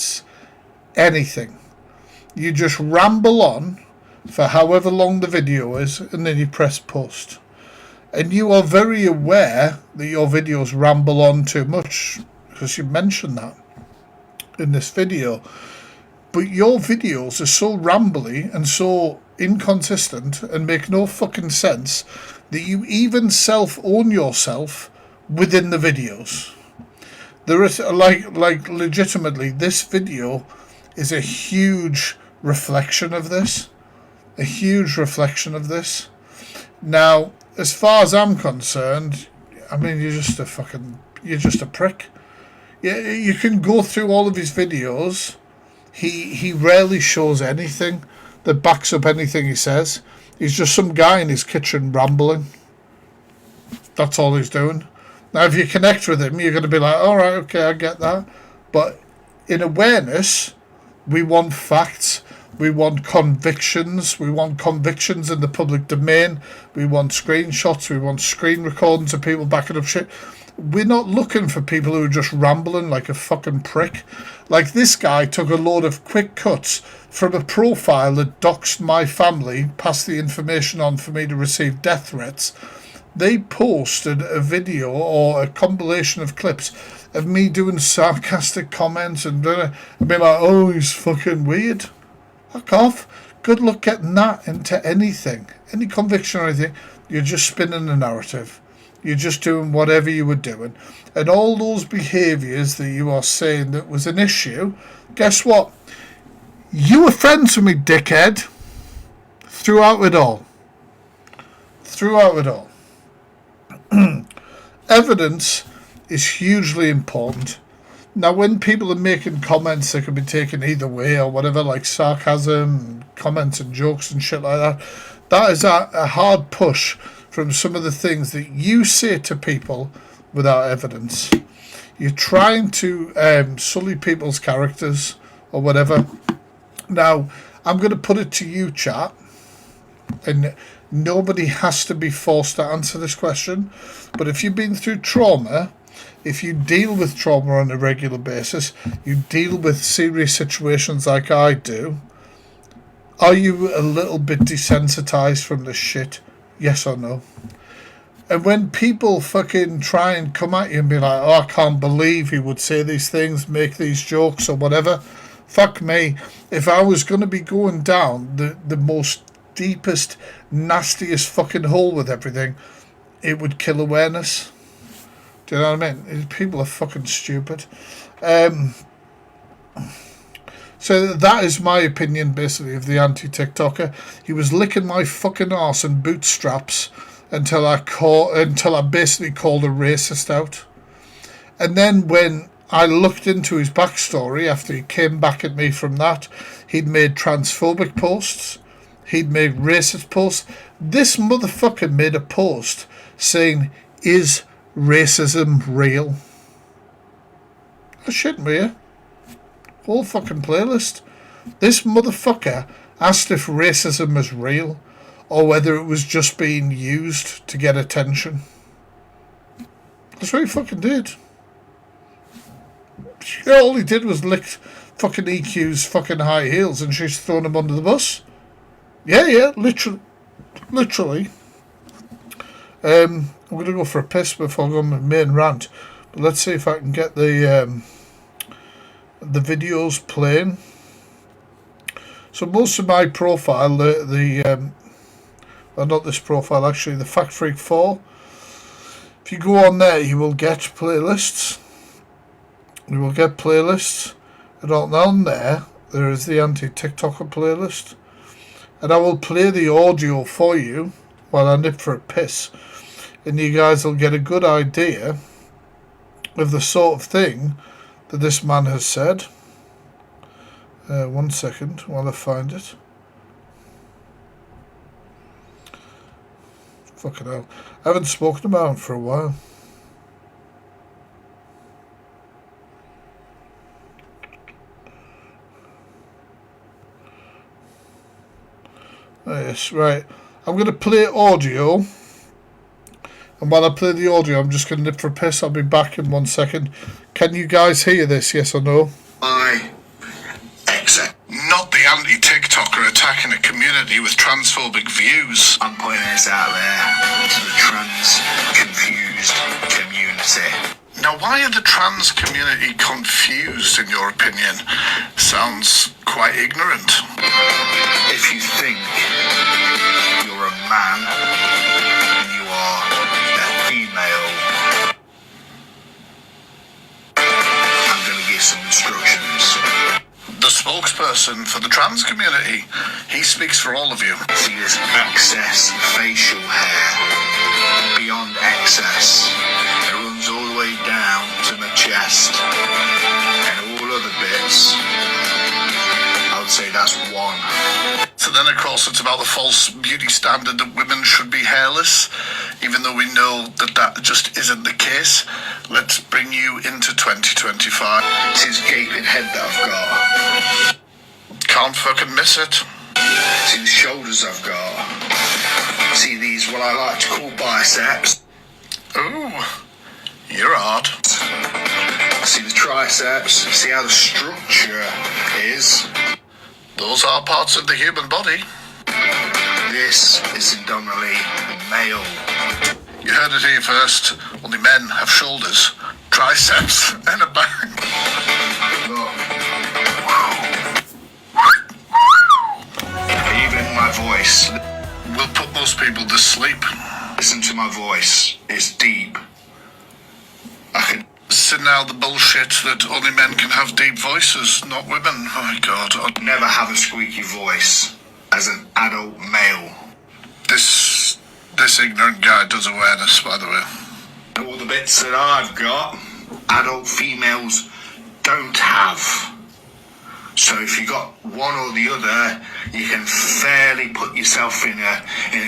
minutes, anything. You just ramble on for however long the video is, and then you press post. And you are very aware that your videos ramble on too much, because you mentioned that in this video. But your videos are so rambly and so inconsistent and make no fucking sense that you even self-own yourself within the videos. There is, like legitimately, this video is a huge reflection of this. A huge reflection of this. Now, as far as I'm concerned, I mean, you're just a prick. You can go through all of his videos. He rarely shows anything that backs up anything he says. He's just some guy in his kitchen rambling. That's all he's doing. Now, if you connect with him, you're going to be like, all right, okay, I get that. But in awareness, we want facts. We want convictions. We want convictions in the public domain. We want screenshots. We want screen recordings of people backing up shit. We're not looking for people who are just rambling like a fucking prick. Like this guy took a load of quick cuts from a profile that doxed my family, passed the information on for me to receive death threats. They posted a video or a compilation of clips of me doing sarcastic comments and being like, oh, he's fucking weird. Fuck off. Good luck getting that into anything. Any conviction or anything. You're just spinning the narrative. You're just doing whatever you were doing. And all those behaviours that you are saying that was an issue, guess what? You were friends with me, dickhead. Throughout it all. Throughout it all. Evidence is hugely important. Now, when people are making comments that can be taken either way or whatever, like sarcasm, comments and jokes and shit like that, that is a hard push from some of the things that you say to people without evidence. You're trying to sully people's characters or whatever. Now, I'm going to put it to you, chat, and nobody has to be forced to answer this question, but if you've been through trauma, if you deal with trauma on a regular basis, you deal with serious situations like I do, are you a little bit desensitized from this shit? Yes or no? And when people fucking try and come at you and be like, oh, I can't believe he would say these things, make these jokes or whatever, fuck me. If I was going to be going down the most deepest, nastiest fucking hole with everything, it would kill awareness. Do you know what I mean? People are fucking stupid. So that is my opinion, basically, of the anti-TikToker. He was licking my fucking arse and bootstraps until I basically called a racist out. And then when I looked into his backstory after he came back at me from that, he'd made transphobic posts. He'd made racist posts. This motherfucker made a post saying, is racism real? I shouldn't be. Whole fucking playlist. This motherfucker asked if racism is real or whether it was just being used to get attention. That's what he fucking did. All he did was lick fucking EQ's fucking high heels and she's thrown him under the bus. Yeah, literally. I'm going to go for a piss before I go on my main rant. But let's see if I can get the videos playing. So most of my profile, well, not this profile actually, the Fact Freak 4. If you go on there, you will get playlists. You will get playlists. And on there is the anti-TikToker playlist. And I will play the audio for you while I nip for a piss. And you guys will get a good idea of the sort of thing that this man has said. 1 second while I find it. Fucking hell. I haven't spoken about him for a while. Oh, yes, right. I'm going to play audio. And while I play the audio, I'm just going to nip for a piss. I'll be back in 1 second. Can you guys hear this, yes or no? I attacking a community with transphobic views. I'm pointing this out there to the trans confused community. Now, why are the trans community confused, in your opinion? Sounds quite ignorant. If you think you're a man and you are a female, I'm going to give some instructions. The spokesperson for the trans community, he speaks for all of you. See this excess facial hair, beyond excess. It runs all the way down to my chest and all other bits. I would say that's one. So then, of course, it's about the false beauty standard that women should be hairless, even though we know that that just isn't the case. Let's bring you into 2025. It's this gaping head that I've got. Can't fucking miss it. See the shoulders I've got. See these, what I like to call biceps. Ooh, you're hard. See the triceps. See how the structure is. Those are parts of the human body. This is predominantly male. You heard it here first. Only men have shoulders, triceps, and a back. Look. Even my voice. Will put most people to sleep. Listen to my voice. It's deep. I can Sit now the bullshit that only men can have deep voices, not women. Oh my god. never have a squeaky voice as an adult male. This ignorant guy does awareness, by the way. All the bits that I've got, adult females don't have. So if you got one or the other, you can fairly put yourself in a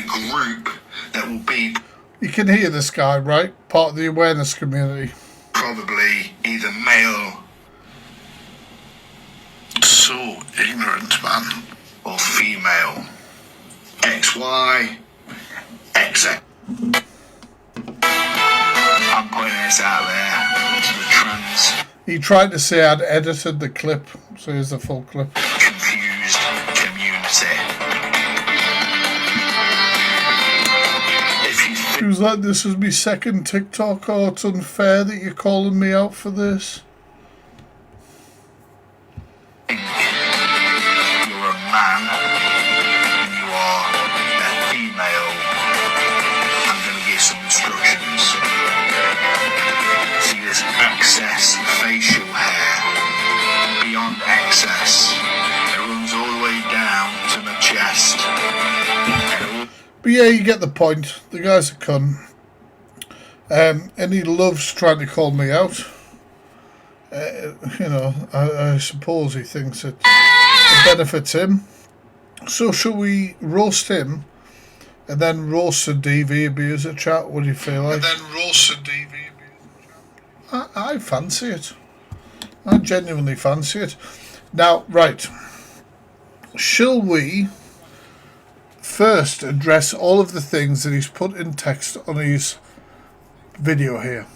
group that will be. You can hear this guy, right? Part of the awareness community. Probably either male So ignorant, man. or female. XY, XX. I'm pointing this out there to the trans He tried to say I'd edited the clip, so here's the full clip. confused community. If you He was like, this is my second TikTok, oh, it's unfair that you're calling me out for this. think you're a man and you are a female, I'm going to give some instructions. See this excess facial hair, beyond excess. It runs all the way down to my chest. But yeah, you get the point. The guy's a cunt. And he loves trying to call me out. You know, I suppose he thinks it benefits him. So shall we roast him and then roast the DV abuser chat? What do you feel like? And then roast the DV abuser chat. I fancy it. I genuinely fancy it. Now, right. Shall we first address all of the things that he's put in text on his video here?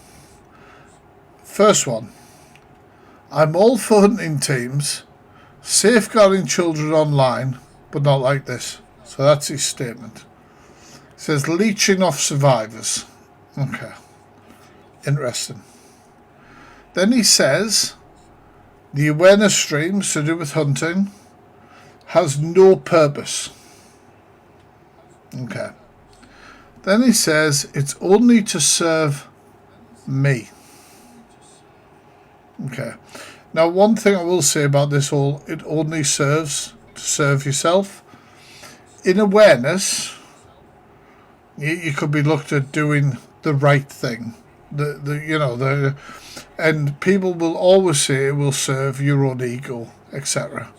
First one. I'm all for hunting teams, safeguarding children online, but not like this. So that's his statement. He says leeching off survivors. Okay. Interesting. Then he says the awareness streams to do with hunting has no purpose. Okay. Then he says it's only to serve me. Okay. Now, one thing I will say about this all, it only serves to serve yourself. In awareness, you could be looked at doing the right thing. And people will always say it will serve your own ego, etc.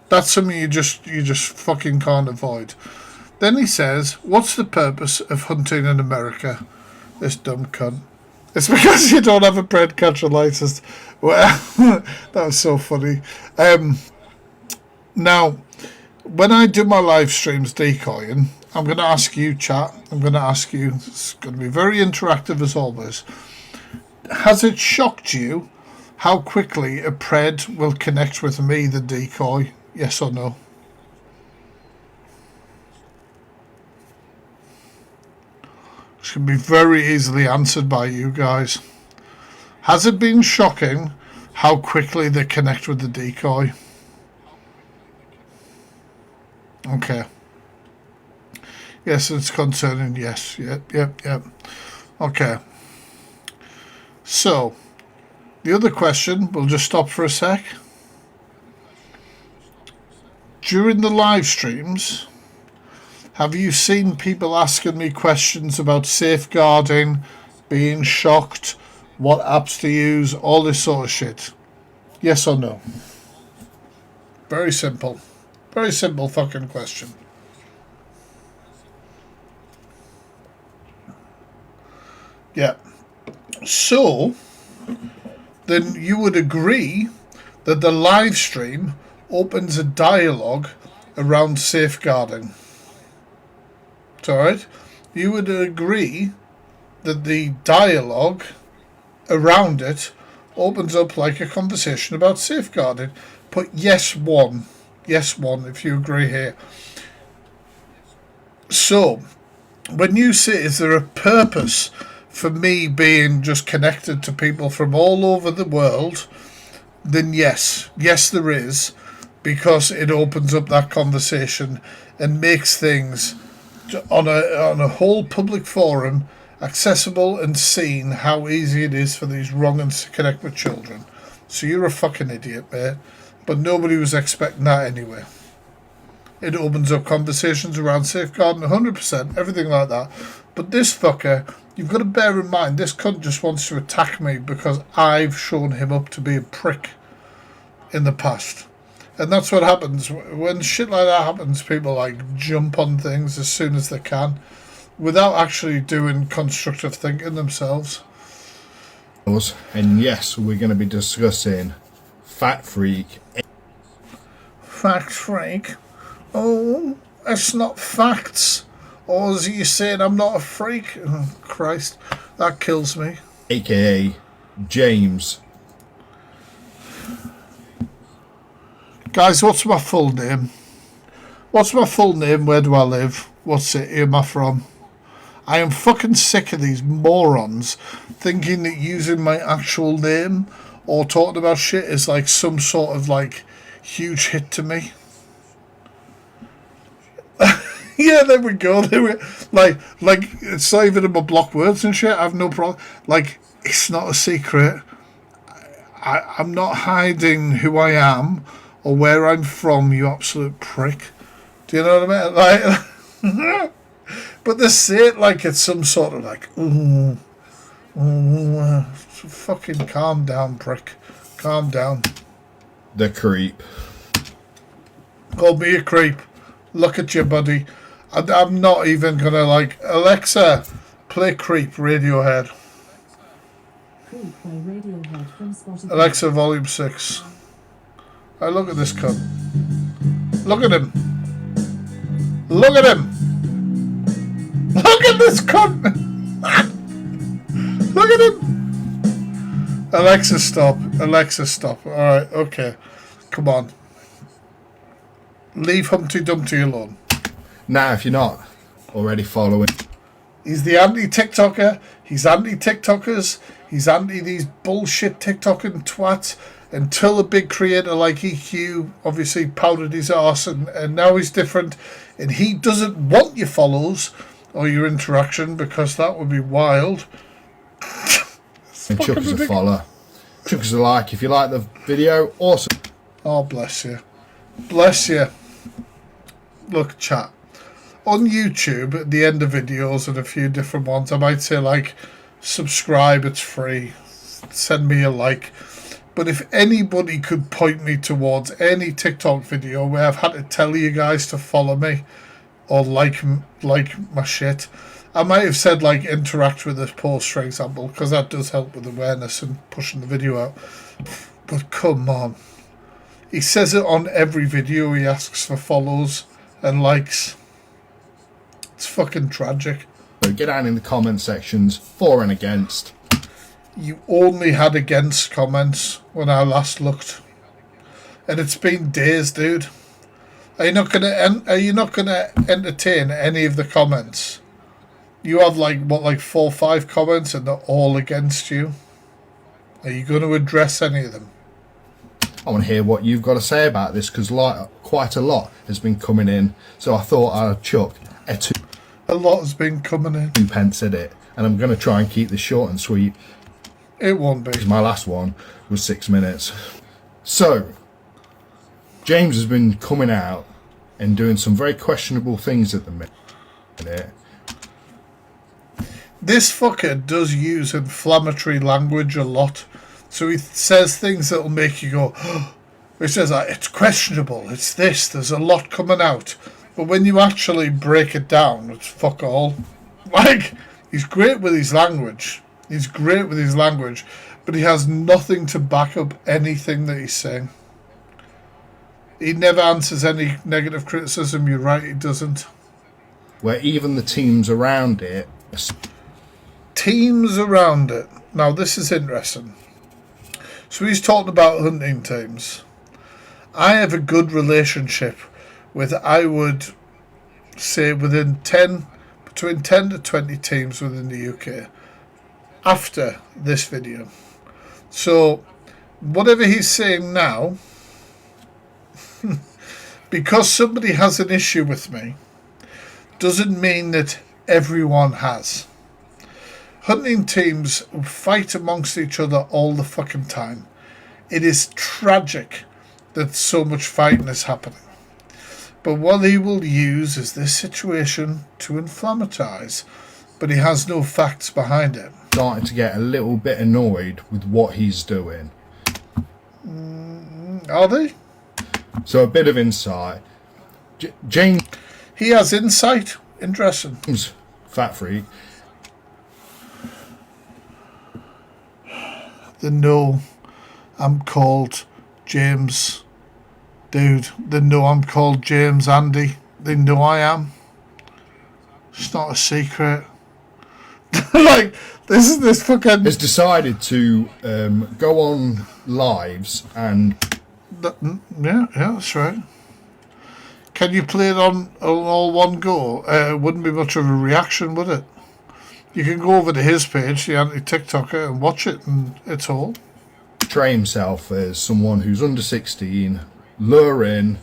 That's something you just fucking can't avoid. Then he says, what's the purpose of hunting in America? This dumb cunt. It's because you don't have a bread catcher license. Well, that was so funny. Now, when I do my live streams decoying, I'm going to ask you, chat, it's going to be very interactive as always. Has it shocked you how quickly a pred will connect with me, the decoy? Yes or no? which can be very easily answered by you guys. Has it been shocking how quickly they connect with the decoy? Okay. Yes, it's concerning. Yes. Yep. Okay. So, the other question, we'll just stop for a sec. During the live streams, have you seen people asking me questions about safeguarding, being shocked, what apps to use, all this sort of shit? Yes or no? Very simple. Very simple fucking question. Yeah. So, then you would agree that the live stream opens a dialogue around safeguarding. It's alright? You would agree that the dialogue around it opens up like a conversation about safeguarding. Put yes one if you agree here. So, when you say, is there a purpose for me being just connected to people from all over the world, then yes there is, because it opens up that conversation and makes things on a whole public forum accessible and seen how easy it is for these wrong-uns to connect with children. So you're a fucking idiot, mate. But nobody was expecting that anyway. It opens up conversations around safeguarding 100%, everything like that. But this fucker, you've got to bear in mind, this cunt just wants to attack me because I've shown him up to be a prick in the past. And that's what happens. When shit like that happens, people like jump on things as soon as they can without actually doing constructive thinking themselves. And yes, we're going to be discussing Fat Freak. Fact freak? Oh, it's not facts. Or as you saying, I'm not a freak? Oh, Christ, that kills me. AKA James. Guys, what's my full name? What's my full name? Where do I live? What city am I from? I am fucking sick of these morons thinking that using my actual name or talking about shit is like some sort of like huge hit to me. Yeah, there we go. Like it's not even in my block words and shit. I have no problem. Like, it's not a secret. I'm not hiding who I am or where I'm from, you absolute prick. Do you know what I mean? Like, but they say it like it's some sort of like, fucking calm down, prick. Calm down. The creep. Call me a creep. Look at you, buddy. I'm not even gonna like, Alexa, play Creep, Radiohead. Creep by Radiohead from Spotify. Alexa, volume 6. Hey, look at this cunt. Look at him. Look at him. Look at this cunt. Look at him. Alexa, stop. Alexa, stop. Alright, okay. Come on. Leave Humpty Dumpty alone. Now, if you're not already following, He's the anti-TikToker. He's anti-TikTokers. He's anti these bullshit TikToking twats. Until a big creator like EQ obviously powdered his arse and now he's different. And he doesn't want your follows or your interaction because that would be wild. and chuck us a follow. Chuck us a like if you like the video. Awesome. Oh, bless you. Bless you. Look, chat. On YouTube, at the end of videos and a few different ones, I might say, like, subscribe, it's free. Send me a like. But if anybody could point me towards any TikTok video where I've had to tell you guys to follow me or like my shit, I might have said, like, interact with this post, for example, because that does help with awareness and pushing the video out. But come on. He says it on every video. He asks for follows and likes. It's fucking tragic. So get down in the comment sections for and against. You only had against comments when I last looked, and it's been days, dude. Are you not gonna entertain any of the comments? You have like 4 or 5 comments and they're all against you. Are you going to address any of them? I want to hear what you've got to say about this, because quite a lot has been coming in. So I thought I'd chuck A lot has been coming in. 2 pence at it, and I'm going to try and keep this short and sweet. It won't be. Because my last one was 6 minutes. So James has been coming out and doing some very questionable things at the minute. This fucker does use inflammatory language a lot. So he says things that'll make you go, he says, it's questionable, it's this, there's a lot coming out. But when you actually break it down, it's fuck all. Like, he's great with his language. He's great with his language. But he has nothing to back up anything that he's saying. He never answers any negative criticism. You're right, he doesn't. Where even the teams around it... Teams around it. Now, this is interesting. So he's talking about hunting teams. I have a good relationship with, I would say, between 10 to 20 teams within the UK after this video. So whatever he's saying now, because somebody has an issue with me, doesn't mean that everyone has. Hunting teams fight amongst each other all the fucking time. It is tragic that so much fighting is happening. But what he will use is this situation to inflammatize, but he has no facts behind it. Starting to get a little bit annoyed with what he's doing. Are they? So a bit of insight. James, He has insight. Interesting. Fat Freak. They know I'm called James. Dude, they know I'm called James Andy. They know I am. It's not a secret. Like, this fucking... Has decided to go on lives and... Yeah, that's right. Can you play it on all one go? It wouldn't be much of a reaction, would it? You can go over to his page, the anti-TikToker, and watch it, and it's all. Portray himself as someone who's under 16, luring...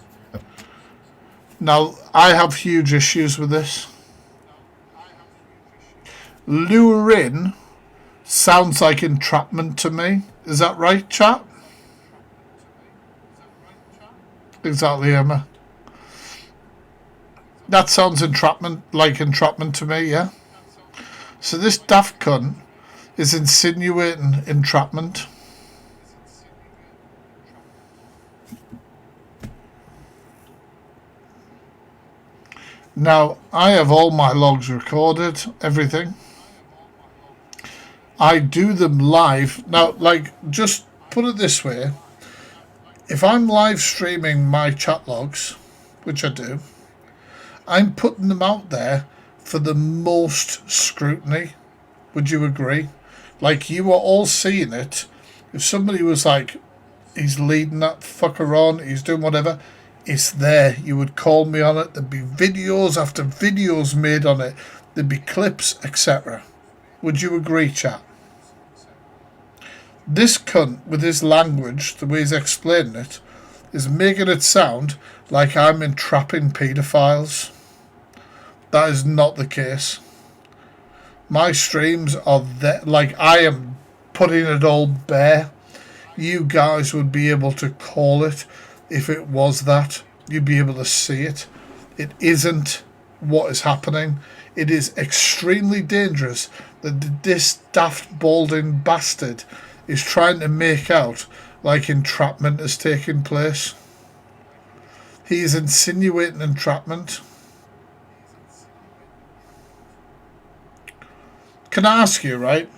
Now, I have huge issues with this. Lure in sounds like entrapment to me. Is that right, chat? Exactly, Emma. That sounds like entrapment to me, yeah? So this daft cunt is insinuating entrapment. Now, I have all my logs recorded, everything. I do them live. Now, like, just put it this way. If I'm live streaming my chat logs, which I do, I'm putting them out there for the most scrutiny. Would you agree? Like, you are all seeing it. If somebody was like, he's leading that fucker on, he's doing whatever, it's there. You would call me on it. There'd be videos after videos made on it. There'd be clips, etc. Would you agree, chat? This cunt, with his language, the way he's explaining it, is making it sound like I'm entrapping paedophiles. That is not the case. My streams are there, like, I am putting it all bare. You guys would be able to call it if it was that. You'd be able to see it. It isn't what is happening. It is extremely dangerous that this daft balding bastard is trying to make out like entrapment is taking place. He is insinuating entrapment. Can I ask you, right,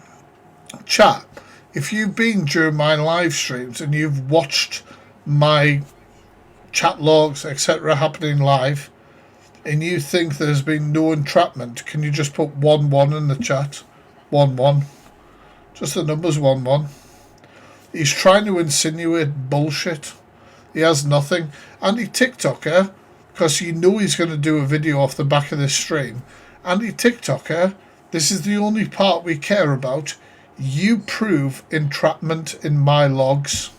chat, if you've been during my live streams and you've watched my chat logs, etc., happening live, and you think there's been no entrapment, can you just put 1-1 in the chat? 1-1. Just the numbers 1-1. He's trying to insinuate bullshit. He has nothing. Anti-TikToker, because you know he's going to do a video off the back of this stream. Anti-TikToker This is the only part we care about. You prove entrapment in my logs.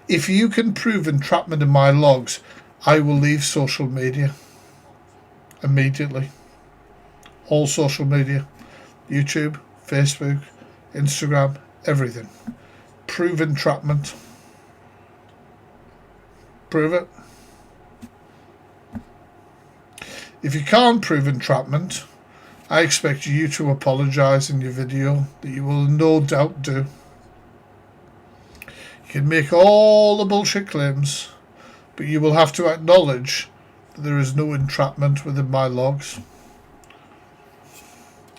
If you can prove entrapment in my logs, I will leave social media. Immediately. All social media. YouTube, Facebook, Instagram, everything. Prove entrapment. Prove it. If you can't prove entrapment, I expect you to apologise in your video, that you will no doubt do. You can make all the bullshit claims, but you will have to acknowledge that there is no entrapment within my logs.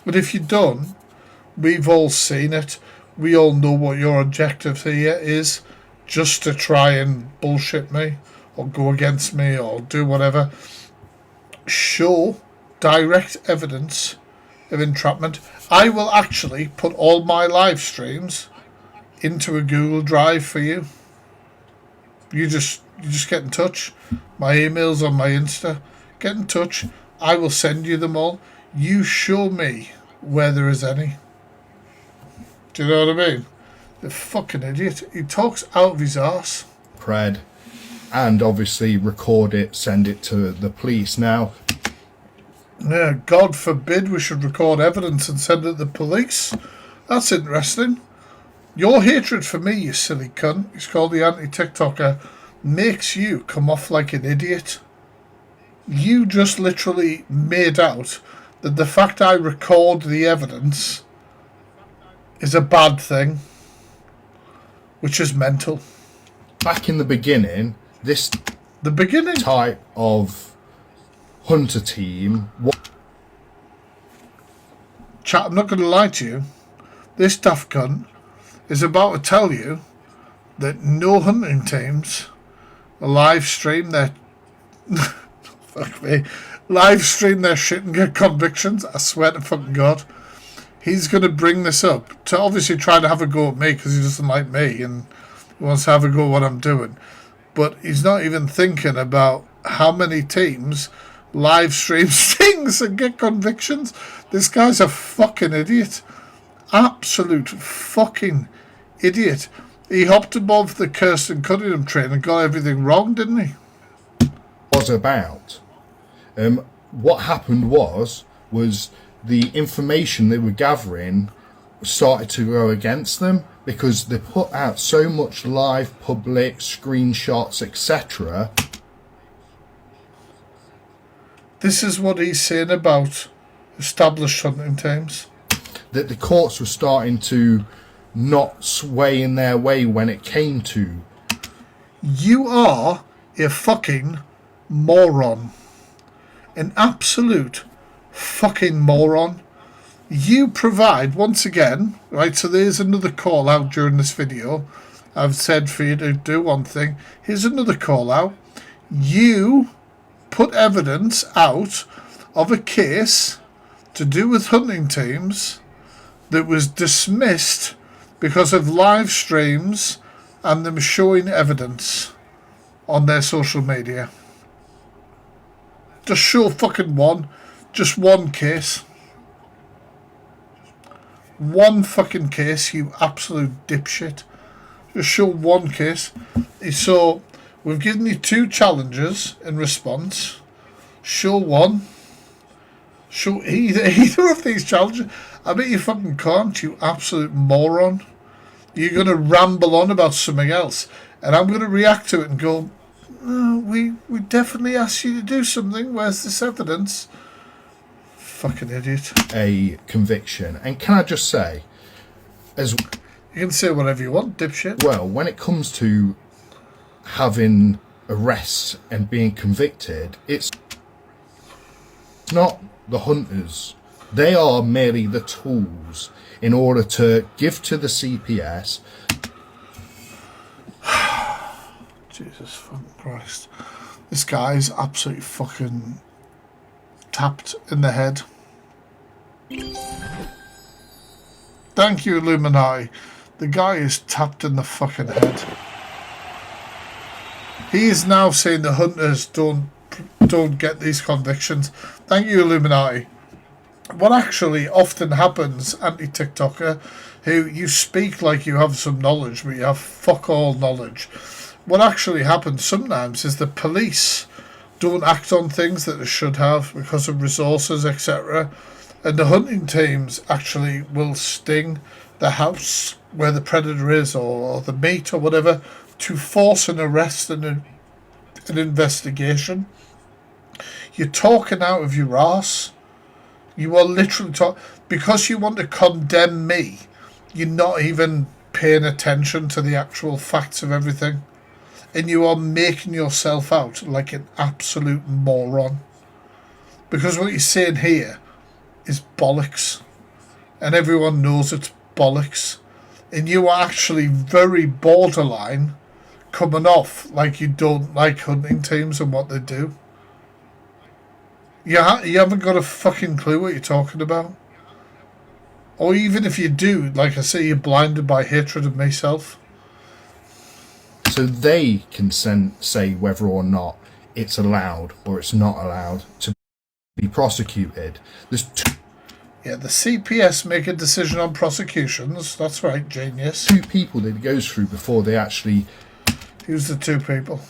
But if you don't, we've all seen it. We all know what your objective here is, just to try and bullshit me, or go against me, or do whatever. Show direct evidence of entrapment. I will actually put all my live streams into a Google Drive for you. You just get in touch. My email's on my Insta. Get in touch. I will send you them all. You show me where there is any. Do you know what I mean? The fucking idiot. He talks out of his arse. Pred, and obviously record it, send it to the police. Now, yeah, God forbid we should record evidence and send it to the police. That's interesting. Your hatred for me, you silly cunt, he's called the anti-TikToker, makes you come off like an idiot. You just literally made out that the fact I record the evidence is a bad thing, which is mental. back in the beginning, this The beginning. type of hunter team, Chat, I'm not going to lie to you. This daft cunt is about to tell you that no hunting teams live stream their fuck me, live stream their shit and get convictions. I swear to fucking God. He's going to bring this up to obviously try to have a go at me because he doesn't like me and he wants to have a go at what I'm doing. But he's not even thinking about how many teams live stream things and get convictions. This guy's a fucking idiot. Absolute fucking idiot. He hopped above the Kirsten Cunningham train and got everything wrong, didn't he? was about. What happened was the information they were gathering started to go against them because they put out so much live public screenshots, etc. This is what he's saying about established hunting teams. that the courts were starting to not sway in their way when it came to. You are a fucking moron. An absolute fucking moron. You provide, once again, right, so there's another call out during this video. I've said for you to do one thing. Here's another call out. You put evidence out of a case to do with hunting teams that was dismissed because of live streams and them showing evidence on their social media. Just show fucking one. Just one case. One fucking case, you absolute dipshit. Just show one case. So, we've given you 2 challenges in response. Show one. Show either of these challenges. I bet you fucking can't, you absolute moron. You're going to ramble on about something else. And I'm going to react to it and go, oh, we definitely asked you to do something. Where's this evidence? Fucking idiot. A conviction. And can I just say, as You can say whatever you want, dipshit. well, when it comes to having arrests and being convicted, it's not the hunters. They are merely the tools in order to give to the CPS. Jesus fucking Christ. This guy's absolutely fucking tapped in the head. Thank you, Illuminati. The guy is tapped in the fucking head. He is now saying the hunters don't don't get these convictions. Thank you, Illuminati. What actually often happens, anti-TikToker, who you speak like you have some knowledge, but you have fuck all knowledge. What actually happens sometimes is the police don't act on things that they should have because of resources, etc. And the hunting teams actually will sting the house where the predator is, or the meat, or whatever, to force an arrest and an investigation. You're talking out of your arse. You are literally talking, because you want to condemn me, you're not even paying attention to the actual facts of everything. And you are making yourself out like an absolute moron. Because what you're saying here is bollocks. And everyone knows it's bollocks. And you are actually very borderline coming off like you don't like hunting teams and what they do. You haven't got a fucking clue what you're talking about. Or even if you do, like I say, you're blinded by hatred of myself. So they can say whether or not it's allowed or it's not allowed to be prosecuted. Yeah, the CPS make a decision on prosecutions. That's right, genius. Two people that it goes through before they actually... Who's the two people?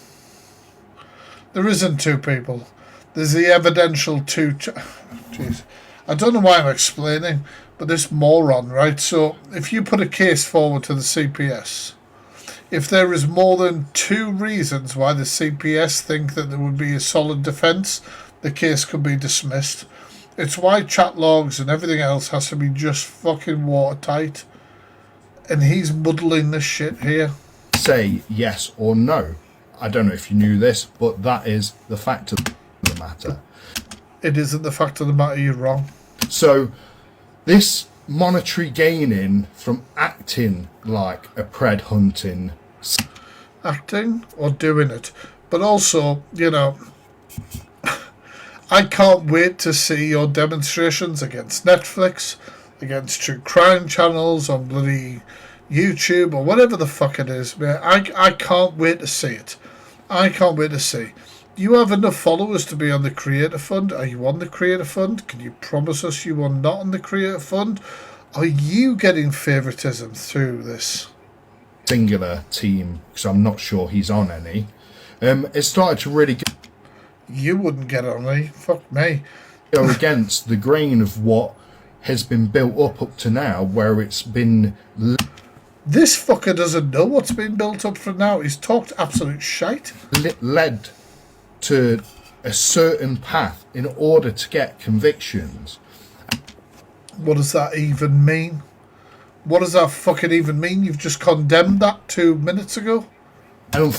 There isn't two people. There's the evidential two... Jeez. I don't know why I'm explaining, but this moron, right? So, if you put a case forward to the CPS, if there is more than two reasons why the CPS think that there would be a solid defence, the case could be dismissed. It's why chat logs and everything else has to be just fucking watertight. And he's muddling this shit here. Say yes or no. I don't know if you knew this, but that is the fact of the matter. It isn't the fact of the matter, you're wrong. So, this monetary gaining from acting like a pred hunting... Acting or doing it. But also, you know, I can't wait to see your demonstrations against Netflix, against true crime channels on bloody YouTube or whatever the fuck it is, man. I can't wait to see it. I can't wait to see. You have enough followers to be on the Creator Fund? Are you on the Creator Fund? Can you promise us you are not on the Creator Fund? Are you getting favouritism through this? Singular team, because I'm not sure he's on any. It started to really You wouldn't get on me. Fuck me. go against the grain of what has been built up to now, where it's been... This fucker doesn't know what's been built up for now. He's talked absolute shite. led to a certain path in order to get convictions. What does that even mean? What does that fucking even mean? You've just condemned that 2 minutes ago? And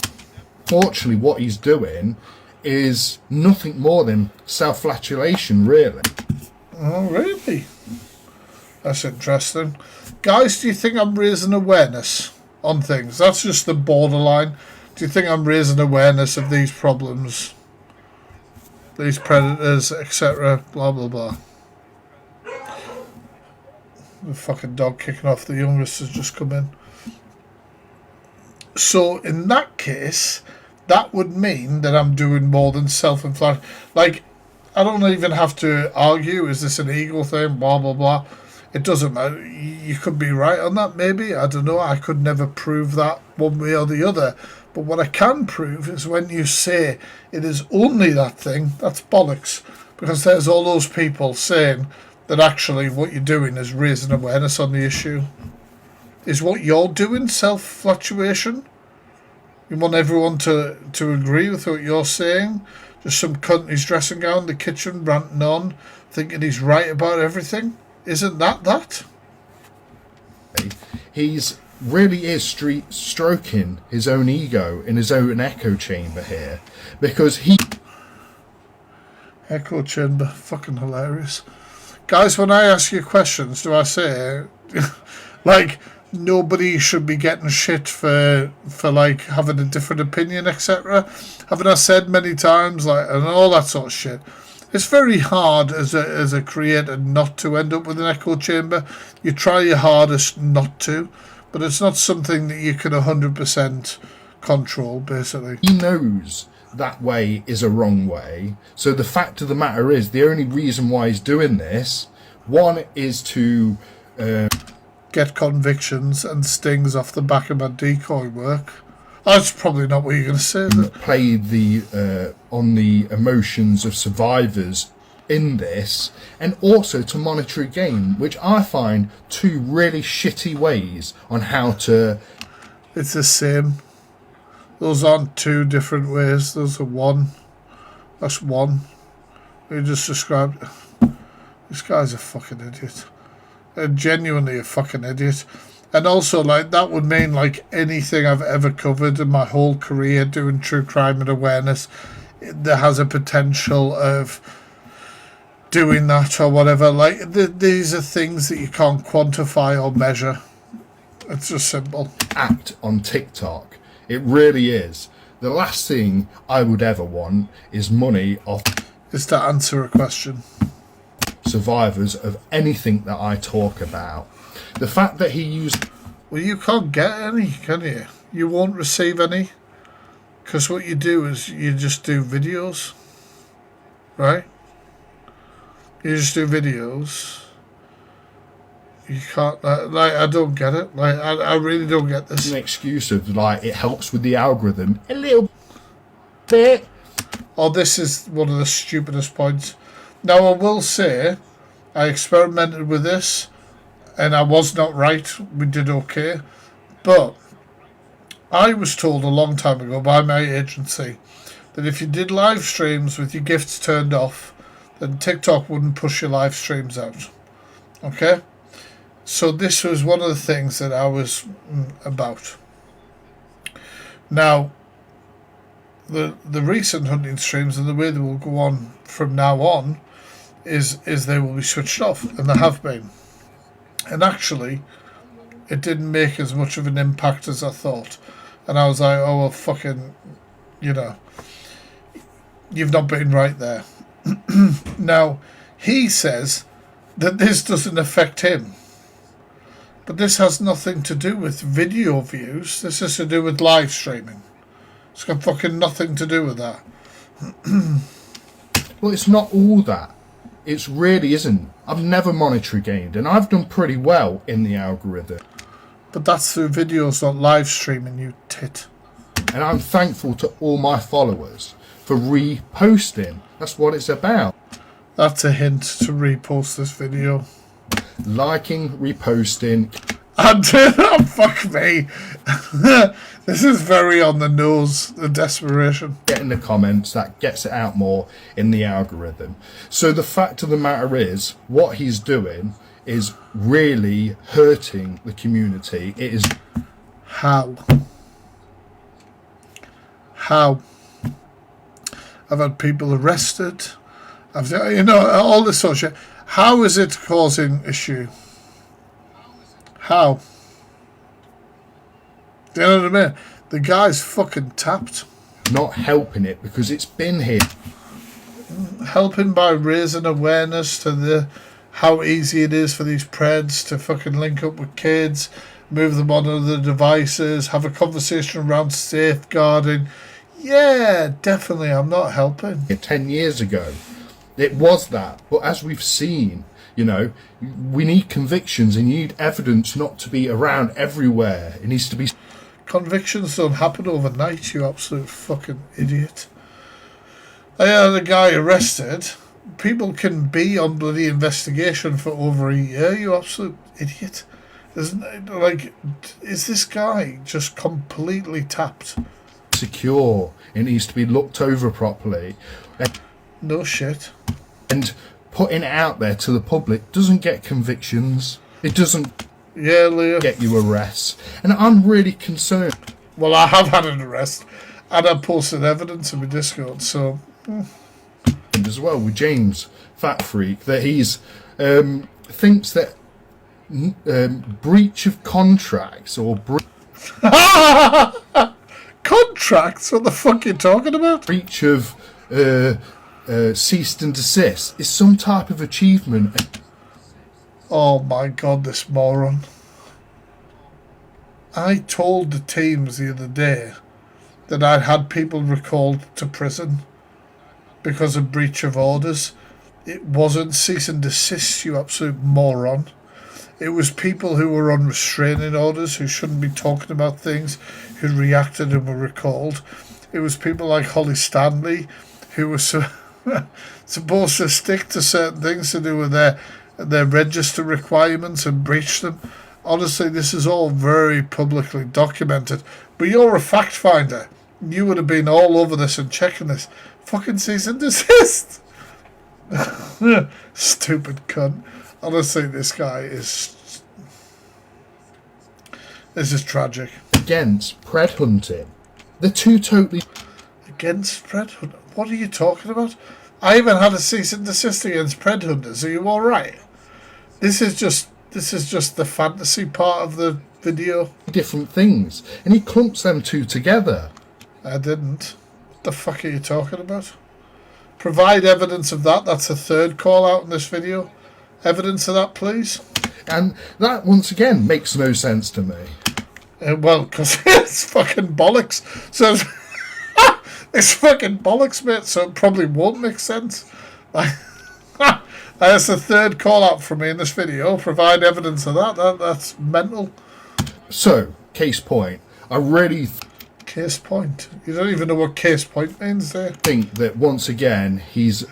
unfortunately what he's doing is nothing more than self-flatulation, really. Oh, really? That's interesting. Guys, do you think I'm raising awareness on things? That's just the borderline. Do you think I'm raising awareness of these problems? These predators, etc. Blah, blah, blah. The fucking dog kicking off. The youngest has just come in. So, in that case, that would mean that I'm doing more than self-inflict. Like, I don't even have to argue, is this an ego thing, blah, blah, blah. It doesn't matter. You could be right on that, maybe. I don't know. I could never prove that one way or the other. But what I can prove is when you say it is only that thing, that's bollocks. Because there's all those people saying that actually what you're doing is raising awareness on the issue. Is what you're doing self-fluctuation? You want everyone to agree with what you're saying? Just some cunt in his dressing gown in the kitchen ranting on, thinking he's right about everything? Isn't that? He's really is stroking his own ego in his own echo chamber here, because he... Echo chamber, fucking hilarious. Guys, when I ask you questions, do I say, like, nobody should be getting shit for like having a different opinion, etc.? Haven't I said many times, like, and all that sort of shit? It's very hard as a creator not to end up with an echo chamber. You try your hardest not to, but it's not something that you can 100% control, basically. He knows that way is a wrong way. So the fact of the matter is, the only reason why he's doing this, one, is to get convictions and stings off the back of my decoy work. That's probably not what you're going to say, is it? play the on the emotions of survivors in this, and also to monitor a game, which I find two really shitty ways on how to. It's the same. Those aren't two different ways. Those are one. That's one. You just described. This guy's a fucking idiot. Genuinely a fucking idiot. And also, like, that would mean, like, anything I've ever covered in my whole career doing true crime and awareness, there has a potential of doing that or whatever. Like, these are things that you can't quantify or measure. It's just simple. Act on TikTok. It really is. The last thing I would ever want is money off Is to answer a question. survivors of anything that I talk about. The fact that he used Well, you can't get any, can you? You won't receive any. Because what you do is you just do videos. Right? You just do videos. You can't, like, I don't get it. Like, I really don't get this. an excuse of like it helps with the algorithm a little bit. Oh, this is one of the stupidest points. Now, I will say, I experimented with this, and I was not right. We did okay. But I was told a long time ago by my agency that if you did live streams with your gifts turned off, then TikTok wouldn't push your live streams out. Okay? So this was one of the things that I was about. Now, the recent hunting streams and the way they will go on from now on is they will be switched off, and they have been. And actually, it didn't make as much of an impact as I thought. And I was like, oh, well, fucking, you know, you've not been right there. Now, he says that this doesn't affect him. But this has nothing to do with video views. This has to do with live streaming. It's got fucking nothing to do with that. Well, it's not all that. It really isn't. I've never monetary gained, and I've done pretty well in the algorithm. But that's through videos, not live streaming, you tit. And I'm thankful to all my followers for reposting. That's what it's about. That's a hint to repost this video. Liking, reposting, And oh, fuck me. This is very on the nose, the desperation. getting the comments, that gets it out more in the algorithm. So the fact of the matter is, what he's doing is really hurting the community. It is. How? How? I've had people arrested. I've, you know, all this sort of shit. How is it causing issue? How? Do you know what I mean? The guy's fucking tapped. Not helping it because it's been here. Helping by raising awareness to the how easy it is for these preds to fucking link up with kids, move them on other devices, have a conversation around safeguarding. Yeah, definitely, I'm not helping. 10 years ago. It was that. But as we've seen, you know, we need convictions and you need evidence not to be around everywhere. It needs to be. Convictions don't happen overnight, you absolute fucking idiot. I had a guy arrested. People can be on bloody investigation for over a year, you absolute idiot. Isn't like, is this guy just completely tapped? Secure. It needs to be looked over properly. No shit. And putting it out there to the public doesn't get convictions. It doesn't Yeah, Leo. get you arrests. And I'm really concerned. Well, I have had an arrest, and I posted evidence in my Discord, so As well with James Fat Freak, that he's thinks that breach of contracts or contracts? What the fuck are you talking about? breach of cease and desist is some type of achievement. Oh my god, this moron. I told the teams the other day that I'd had people recalled to prison because of breach of orders. It wasn't cease and desist, you absolute moron. It was people who were on restraining orders, who shouldn't be talking about things, who reacted and were recalled. It was people like Holly Stanley, who were supposed to stick to certain things to do with their register requirements and breach them. Honestly, this is all very publicly documented. But you're a fact finder. You would have been all over this and checking this. Fucking cease and desist. Stupid cunt. Honestly, this guy is... This is tragic. Against pred hunting. They're two totally... Against pred hunting? What are you talking about? I even had a cease and desist against pred hunters. Are you alright? This is just the fantasy part of the video. different things. And he clumps them two together. I didn't. What the fuck are you talking about? Provide evidence of that. That's the third call out in this video. Evidence of that, please. And that, once again, makes no sense to me. Well, because it's fucking bollocks. So it's fucking bollocks, mate. So it probably won't make sense. That's the third call out from me in this video. Provide evidence of that. That's mental. So, case point. I really Case point. You don't even know what case point means there. think that, once again, he's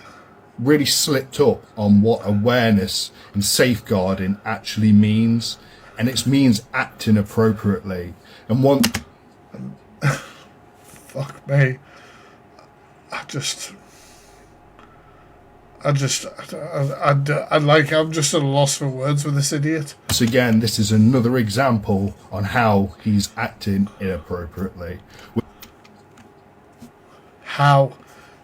really slipped up on what awareness and safeguarding actually means. And it means acting appropriately. And one... Fuck me. I'm just at a loss for words with this idiot. So again, this is another example on how he's acting inappropriately. How?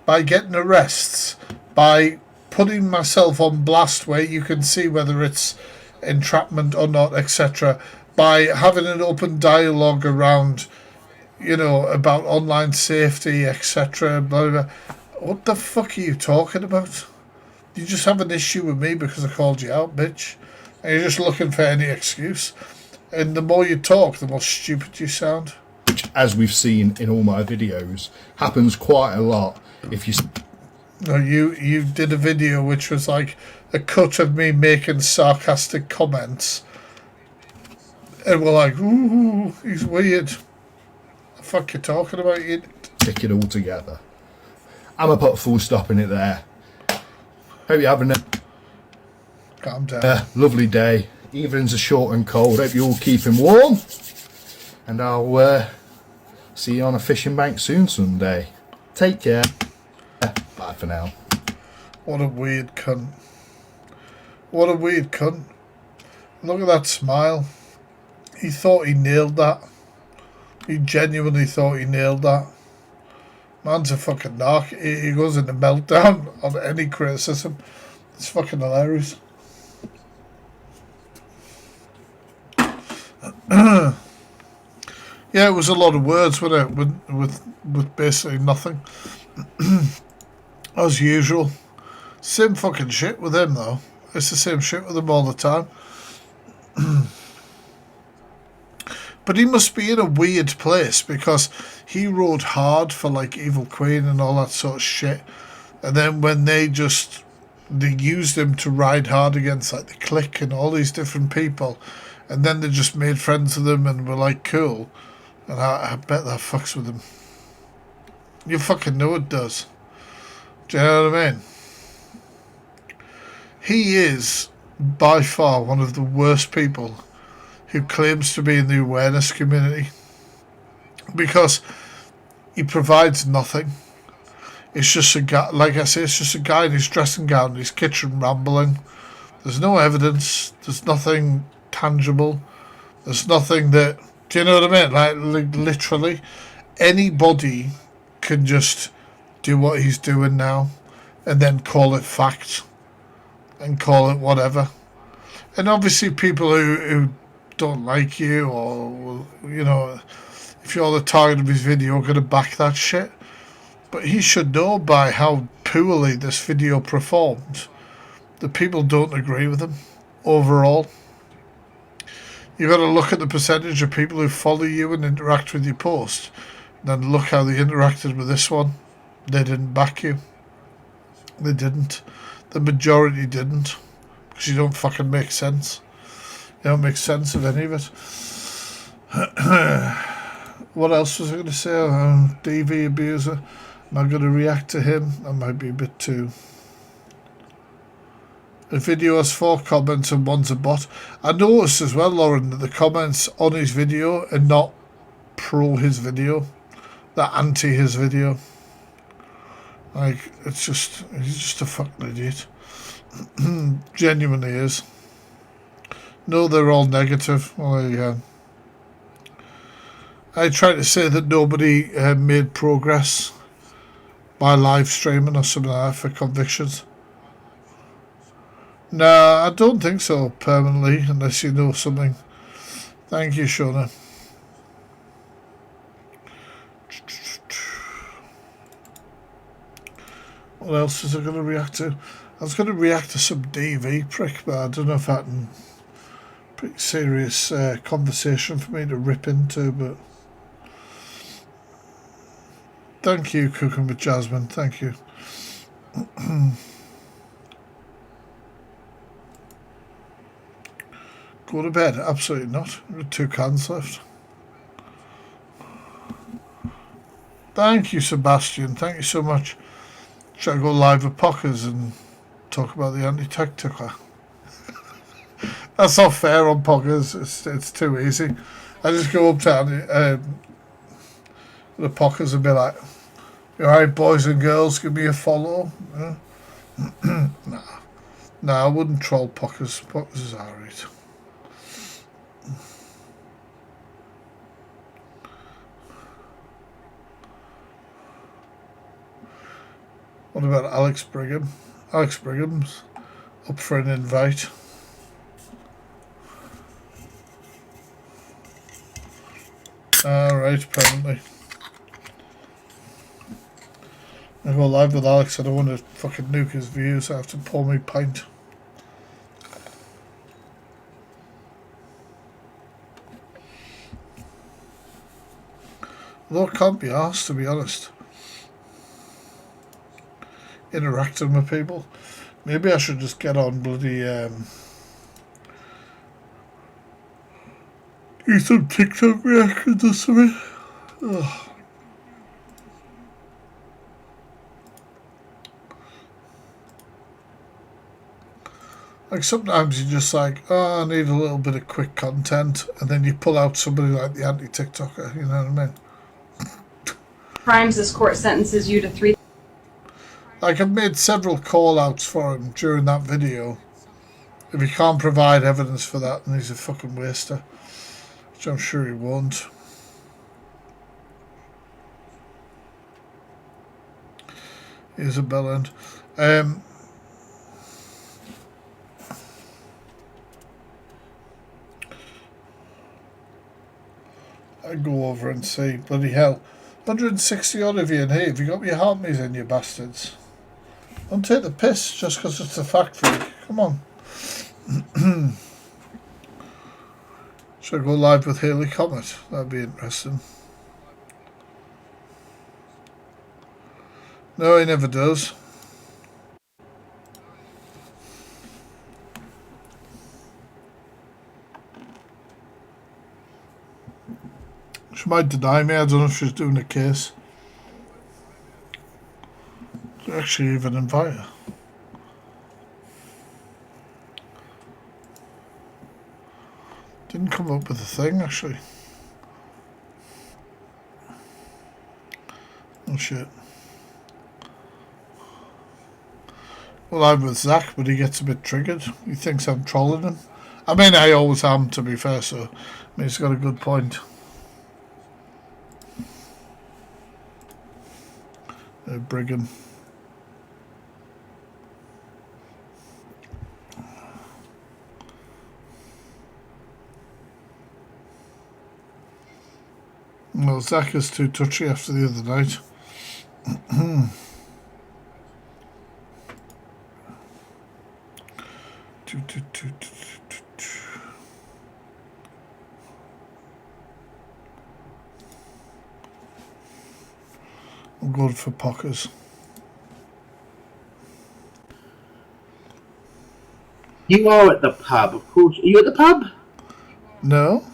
By getting arrests, by putting myself on blast where you can see whether it's entrapment or not, etc. By having an open dialogue around, about online safety, etc. Blah, blah, blah. What the fuck are you talking about? You just have an issue with me because I called you out, bitch. And you're just looking for any excuse. And the more you talk, the more stupid you sound. Which, as we've seen in all my videos, happens quite a lot. If you... No, you did a video which was like a cut of me making sarcastic comments. And we're like, ooh, he's weird. The fuck you talking about, you? Stick it all together. I'm going to put a full stop in it there. Hope you're having Calm down. a lovely day. Evenings are short and cold. Hope you're all keeping warm. And I'll see you on a fishing bank soon someday. Take care. Bye for now. What a weird cunt. What a weird cunt. Look at that smile. He thought he nailed that. He genuinely thought he nailed that. Man's a fucking narc. He goes into meltdown on any criticism. It's fucking hilarious. Yeah, it was a lot of words, wasn't it? With basically nothing. As usual. Same fucking shit with him, though. It's the same shit with him all the time. But he must be in a weird place because he rode hard for like Evil Queen and all that sort of shit. And then when they used him to ride hard against like the Clique and all these different people. And then they just made friends with him and were like cool. And I bet that fucks with him. You fucking know it does. Do you know what I mean? He is by far one of the worst people who claims to be in the awareness community because he provides nothing. It's just a guy, like I say, it's just a guy in his dressing gown, in his kitchen rambling. There's no evidence. There's nothing tangible. There's nothing that, do you know what I mean? Like literally, anybody can just do what he's doing now and then call it fact and call it whatever. And obviously people who don't like you or, if you're the target of his video, are going to back that shit. But he should know by how poorly this video performed that people don't agree with him overall. You've got to look at the percentage of people who follow you and interact with your post. Then look how they interacted with this one. They didn't back you. They didn't. The majority didn't. Because you don't fucking make sense. You don't make sense of any of it. What else was I going to say? DV abuser. Am I going to react to him? That might be a bit too... The video has 4 comments and 1's a bot. I noticed as well, Lauren, that the comments on his video are not pro his video. They're anti his video. Like, it's just... He's just a fucking idiot. Genuinely is. No, they're all negative. Well, there you go. I tried to say that nobody made progress by live streaming or something like that for convictions. No, I don't think so permanently, unless you know something. Thank you, Shona. What else was I going to react to? I was going to react to some DV prick, but I don't know if that can... Pretty serious conversation for me to rip into, but... Thank you, Cooking with Jasmine. Thank you. Go to bed? Absolutely not. I've got 2 cans left. Thank you, Sebastian. Thank you so much. Should I go live with Pockers and talk about the anti-TikToker? That's not fair on Pockers. It's too easy. I just go up to the Pockers and be like, "You alright, boys and girls? Give me a follow." Nah, I wouldn't troll Pockers. Pockers is alright. What about Alex Brigham? Alex Brigham's up for an invite. Alright, apparently. I go live with Alex. I don't want to fucking nuke his views. I have to pour me pint. Although it can't be asked, to be honest. Interacting with people. Maybe I should just get on bloody do some TikTok reactions or something. Ugh. Like sometimes you're just like, oh, I need a little bit of quick content, and then you pull out somebody like the anti-TikToker, you know what I mean? Crimes, this court sentences you to 3. Like, I've made several call-outs for him during that video. If he can't provide evidence for that, then he's a fucking waster. Which I'm sure he won't. Here's a bell end. I go over and see, bloody hell. 160 odd of you in here. Have you got your harmonies in, you bastards? Don't take the piss just because it's a factory. Come on. Should I go live with Haley Comet? That'd be interesting. No, he never does. She might deny me. I don't know if she's doing a case. Actually, even invite her. Didn't come up with a thing, actually. Oh shit. Well, I'm with Zach, but he gets a bit triggered. He thinks I'm trolling him. I mean, I always am, to be fair, so I mean, he's got a good point. Brigham. Well, Zach is too touchy after the other night. I'm good for pockers. You are at the pub, of course. Are you at the pub? No?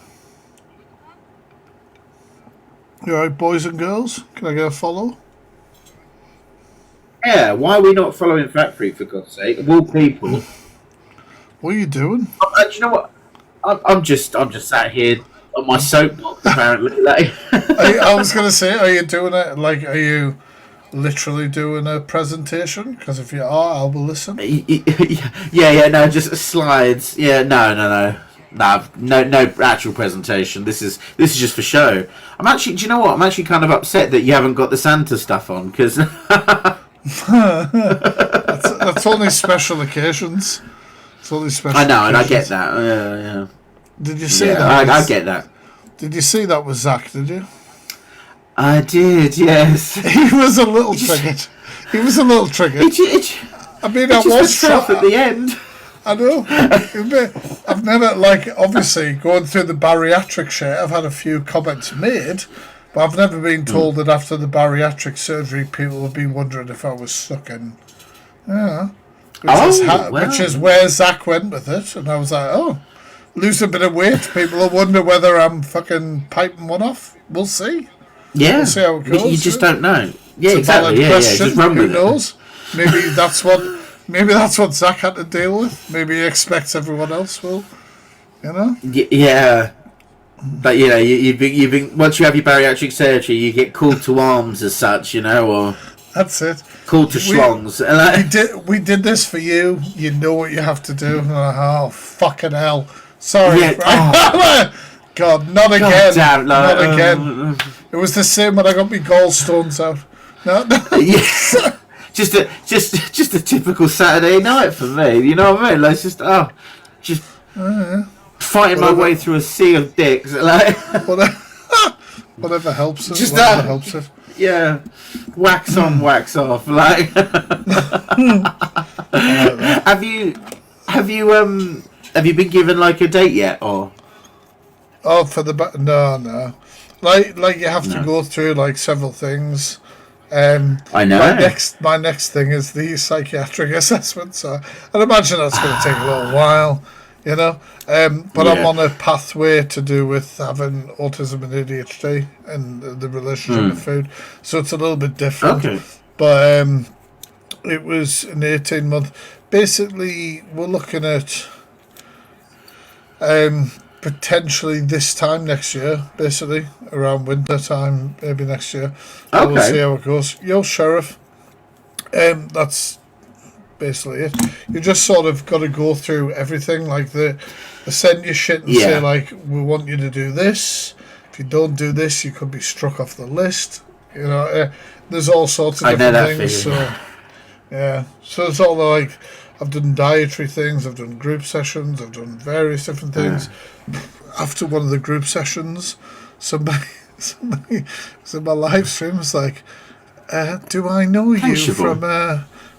You alright, boys and girls? Can I get a follow? Yeah. Why are we not following Factory, for God's sake? Of all people. What are you doing? Do you know what? I'm just sat here on my soapbox. Apparently, like. I was going to say, are you doing it? Like, are you literally doing a presentation? Because if you are, I will listen. Yeah, no, just slides. Yeah, no, actual presentation. This is just for show. I'm actually, do you know what? I'm actually kind of upset that you haven't got the Santa stuff on, because That's only special occasions. It's only special. I know, and I occasions. get that. Yeah. Did you see Yeah, that? I get that. Did you see that was Zach? Did you? I did, yes. He was a little triggered. He was a little triggered. I mean, I was stuff at the end. I know. I've never, like, obviously, going through the bariatric shit, I've had a few comments made, but I've never been told that after the bariatric surgery, people have been wondering if I was sucking. Yeah. Which is where Zach went with it, and I was like, oh, lose a bit of weight, people will wonder whether I'm fucking piping one off. We'll see. Yeah. We'll see how it goes. You just don't know. Yeah, It's a valid exactly. Yeah, question. just run Who with it. knows? Maybe that's what Zach had to deal with. Maybe he expects everyone else will. You know? Yeah. But you know, you've been once you have your bariatric surgery, you get called to arms as such, you know, or That's it. called to schlongs. We did this for you. You know what you have to do. Oh, fucking hell. Sorry. Yeah, God, not again. damn, not again. It was the same when I got my gallstones out. No. Yeah. just a typical Saturday night for me. You know what I mean? Like just fighting my way through a sea of dicks. Like Whatever helps it. Just whatever helps it. yeah, wax on, wax off. Like have you been given like a date yet, or? Oh, for the no. Like you have to go through like several things. I know. My next thing is the psychiatric assessment, so I'd imagine that's going to take a little while, you know. But I'm on a pathway to do with having autism and ADHD and the relationship with food, so it's a little bit different. Okay. But it was an 18-month. Basically, we're looking at potentially this time next year, basically around winter time, maybe next year. Okay. We'll see how it goes. Yo, Sheriff. That's basically it. You just sort of got to go through everything. Like they send you shit and say like, we want you to do this. If you don't do this, you could be struck off the list. You know, there's all sorts of different things. So yeah, so it's all like, I've done dietary things, I've done group sessions, I've done various different things. After one of the group sessions, somebody was in my live stream was like, do I know you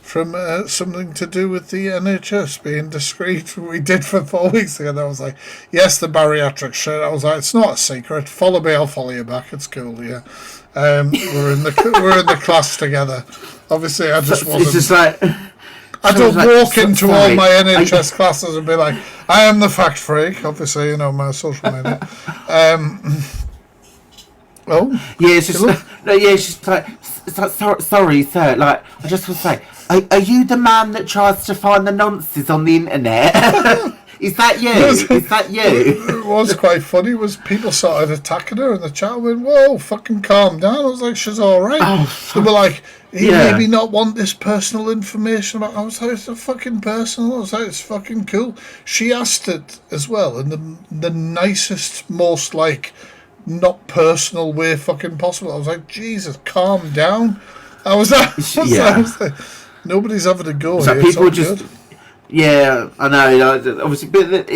from something to do with the NHS being discreet? We did for 4 weeks ago. And I was like, yes, the bariatric shit. I was like, it's not a secret. Follow me, I'll follow you back. It's cool, yeah. We're in the class together. Obviously, I just wasn't. It's just like. I don't walk into all my NHS classes and be like, I am the fact freak. Obviously, you know, my social media. It's just like, sorry, sir. Like, I just want to say, are you the man that tries to find the nonsense on the internet? Is that you? Is that you? It was quite funny. Was people started attacking her in the chat? I went, whoa, fucking calm down. I was like, she's all right. They were like, you maybe not want this personal information. I was like, it's a fucking personal. I was like, it's fucking cool. She asked it as well in the nicest, most like not personal way fucking possible. I was like, Jesus, calm down. I was like, nobody's having a go. So here. people just. Good. Yeah, I know. Obviously, but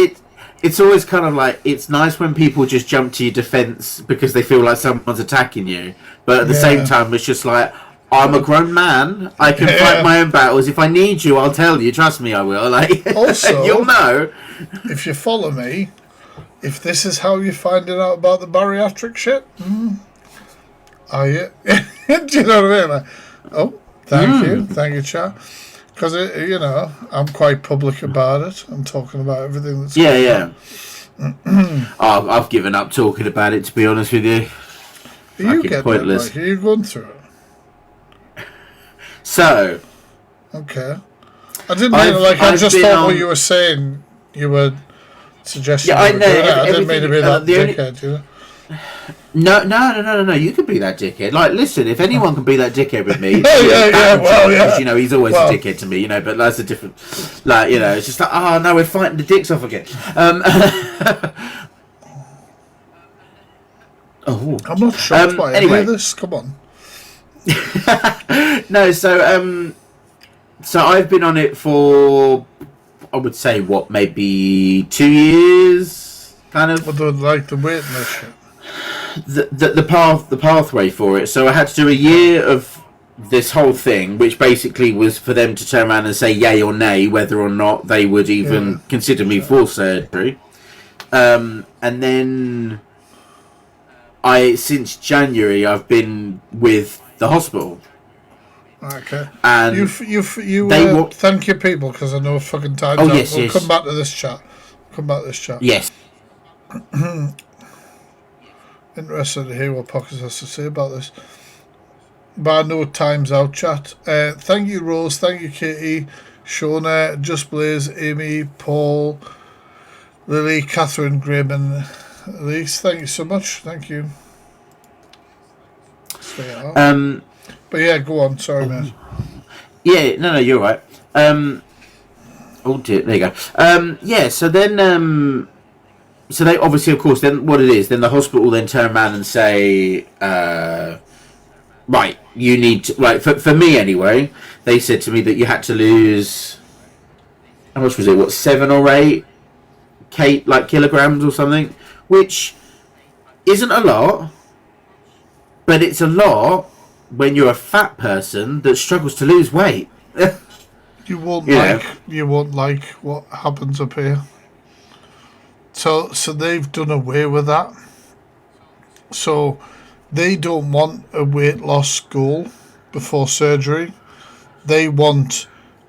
it's always kind of like, it's nice when people just jump to your defense because they feel like someone's attacking you. But at the same time, it's just like, I'm a grown man. I can fight my own battles. If I need you, I'll tell you. Trust me, I will. Like, also, you'll know. If you follow me, if this is how you're finding out about the bariatric shit, Are you? Do you know what I mean? Like, oh, thank you, chat. Because you know, I'm quite public about it. I'm talking about everything that's going on. I've given up talking about it, to be honest with you. Are you Fucking getting pointless. it? Like, are you going through it? So, Okay. I didn't mean it like I I've just been thought what on- you were saying. You were suggesting. Yeah, I you were know, doing it. I didn't mean to be that the only- dickhead. You know? No. You could be that dickhead. Like, listen, if anyone can be that dickhead with me, well, yeah. because, you know, he's always Well. a dickhead to me, you know. But that's a different, like, you know, it's just like, oh no, we're fighting the dicks off again. Oh, I'm not shocked by any anyway. of this. Come on. no. So I've been on it for, I would say, what, maybe 2 years, kind of. But like the weight and this shit. The pathway for it. So I had to do a year of this whole thing, which basically was for them to turn around and say yay or nay whether or not they would even consider me for surgery. And then since January I've been with the hospital. Okay. And you they wa- thank your people because I know fucking time's Oh, up. yes, We'll yes. come back to this chat. Yes. Interested to hear what Pockets has to say about this. But I know time's out, chat. Thank you, Rose. Thank you, Katie, Shona, Just Blaze, Amy, Paul, Lily, Catherine, Graham, and Elise. Thank you so much. Thank you. Stay out. But yeah, go on. Sorry, mate. Yeah, no, you're right. Oh dear, there you go. Yeah, so then, so they obviously, of course, then what it is, then the hospital then turn around and say, right, you need to, right, for me anyway, they said to me that you had to lose, how much was it, what, 7 or 8 kilograms or something, which isn't a lot, but it's a lot when you're a fat person that struggles to lose weight. You won't Yeah. like what happens up here. So they've done away with that. So they don't want a weight loss goal before surgery. They want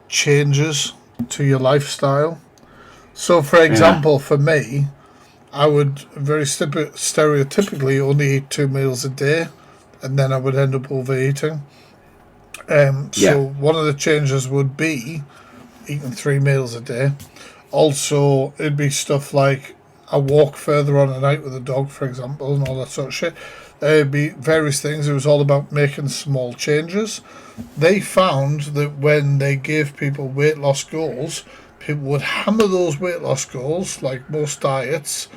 changes to your lifestyle. So for example, for me, I would very stereotypically only eat 2 meals a day, and then I would end up overeating. So one of the changes would be eating 3 meals a day. Also, it'd be stuff like a walk further on a night with a dog, for example, and all that sort of shit. It'd be various things. It was all about making small changes. They found that when they gave people weight loss goals, people would hammer those weight loss goals, like most diets,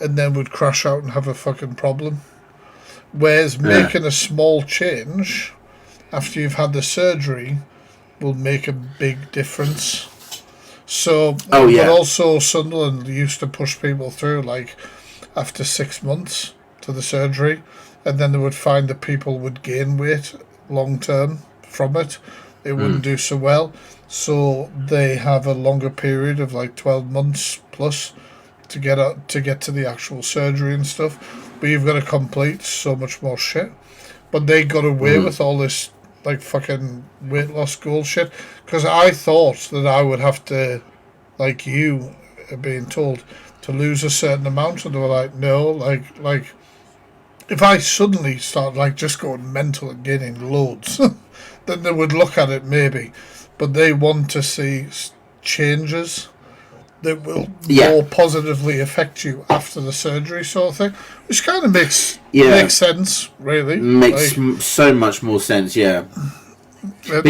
and then would crash out and have a fucking problem. Whereas making a small change after you've had the surgery will make a big difference. So, but also Sunderland used to push people through, like, after 6 months to the surgery, and then they would find that people would gain weight long term from it. It wouldn't do so well. So they have a longer period of like 12 months plus to get to the actual surgery and stuff. But you've got to complete so much more shit. But they got away with all this like fucking weight loss goal shit, because I thought that I would have to, like you being told, to lose a certain amount, and they were like, no, like if I suddenly start like just going mental and gaining loads, then they would look at it maybe, but they want to see changes that will more positively affect you after the surgery, sort of thing, which kind of makes sense, really. Makes so much more sense, yeah. But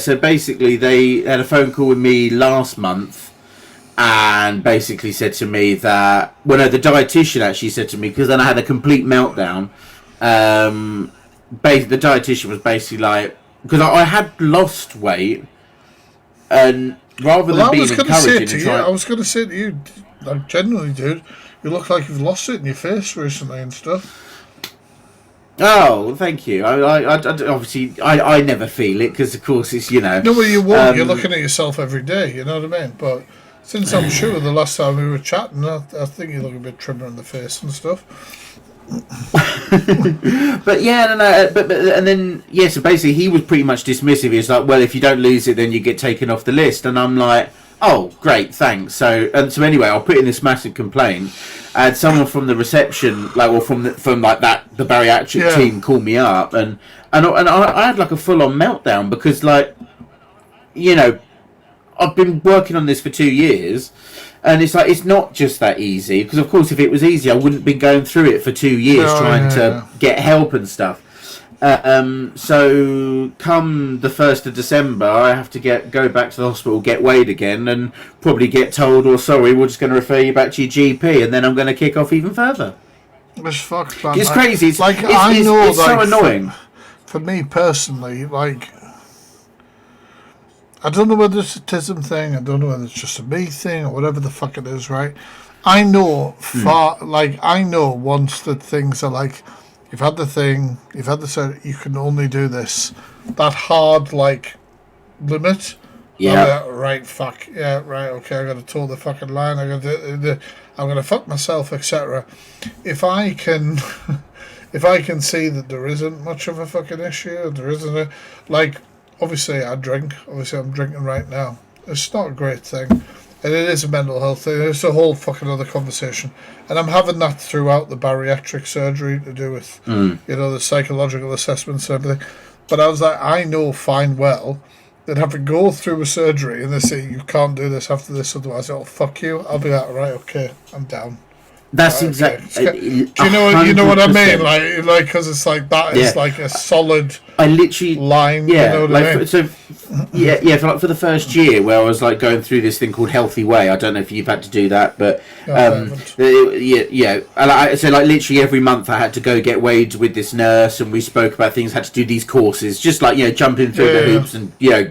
so basically they had a phone call with me last month and basically said to me that, well, no, the dietitian actually said to me, because then I had a complete meltdown. The dietitian was basically like, because I had lost weight, and rather than being encouraging and trying, I was going to say to you, like, genuinely, dude, you look like you've lost it in your face recently and stuff. Oh, thank you. I obviously I never feel it because, of course, it's, you know. No, well, you won't. You're looking at yourself every day. You know what I mean? But since I'm sure the last time we were chatting, I think you look a bit trimmer in the face and stuff. But yeah, no, but and then yeah, so basically he was pretty much dismissive. He was like, well, if you don't lose it, then you get taken off the list. And I'm like, oh, great, thanks. So anyway, I'll put in this massive complaint. And someone from the reception, like, or from the bariatric team, called me up, and I had like a full on meltdown because, like, you know, I've been working on this for 2 years. And it's like, it's not just that easy. Because, of course, if it was easy, I wouldn't be going through it for 2 years trying to get help and stuff. So, come the 1st of December, I have to go back to the hospital, get weighed again, and probably get told, oh, sorry, we're just going to refer you back to your GP, and then I'm going to kick off even further. It's fucked, man. It's crazy. It's, like, it's so annoying. For me personally, like, I don't know whether it's a TISM thing, I don't know whether it's just a me thing, or whatever the fuck it is, right? I know I know once that things are like, you've had the thing, you've had the surgery, you can only do this. That hard, like, limit. Yeah. Right, fuck. Yeah, right, okay, I gotta toe the fucking line, I'm gonna fuck myself, etc. If I can see that there isn't much of a fucking issue, there isn't like, obviously I drink, obviously I'm drinking right now. It's not a great thing. And it is a mental health thing. It's a whole fucking other conversation. And I'm having that throughout the bariatric surgery to do with, you know, the psychological assessments and everything. But I was like, I know fine well that having go through a surgery and they say, you can't do this after this, otherwise, oh, fuck you. I'll be like, right, okay, I'm down. That's right, exactly. okay. Do you know what I mean? Like, because it's like, that is like a solid I literally line. Yeah, you know what like I mean? for the first year where I was like going through this thing called Healthy Way. I don't know if you've had to do that, but And so like literally every month I had to go get weighed with this nurse, and we spoke about things. Had to do these courses, just like, you know, jumping through the hoops and, you know,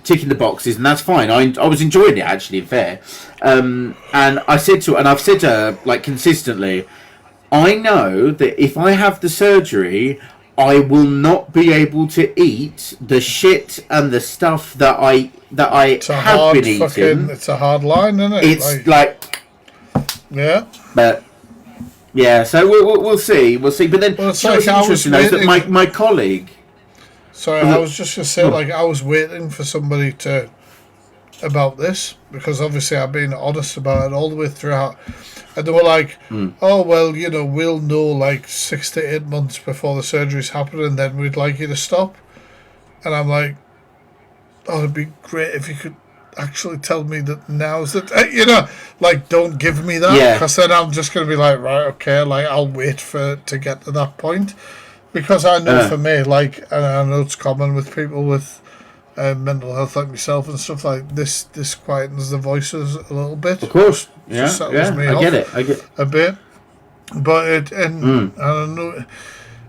ticking the boxes, and that's fine. I was enjoying it, actually, in fair. And I've said to her, like, consistently, I know that if I have the surgery, I will not be able to eat the shit and the stuff that I have been eating. It's a hard line, isn't it? It's like yeah. But yeah, so we'll see. But then Well, it's what's like interesting is that my colleague. Sorry, I was just going to say, like, I was waiting for somebody about this, because obviously I've been honest about it all the way throughout. And they were like, oh, well, you know, we'll know like 6 to 8 months before the surgery's happening, and then we'd like you to stop. And I'm like, oh, it'd be great if you could actually tell me that now's the, you know, like, don't give me that, because then I'm just going to be like, right, okay, like, I'll wait to get to that point. Because I know for me, like, and I know it's common with people with mental health like myself and stuff, like this quietens the voices a little bit. Of course, yeah, I get it a bit. But I don't know,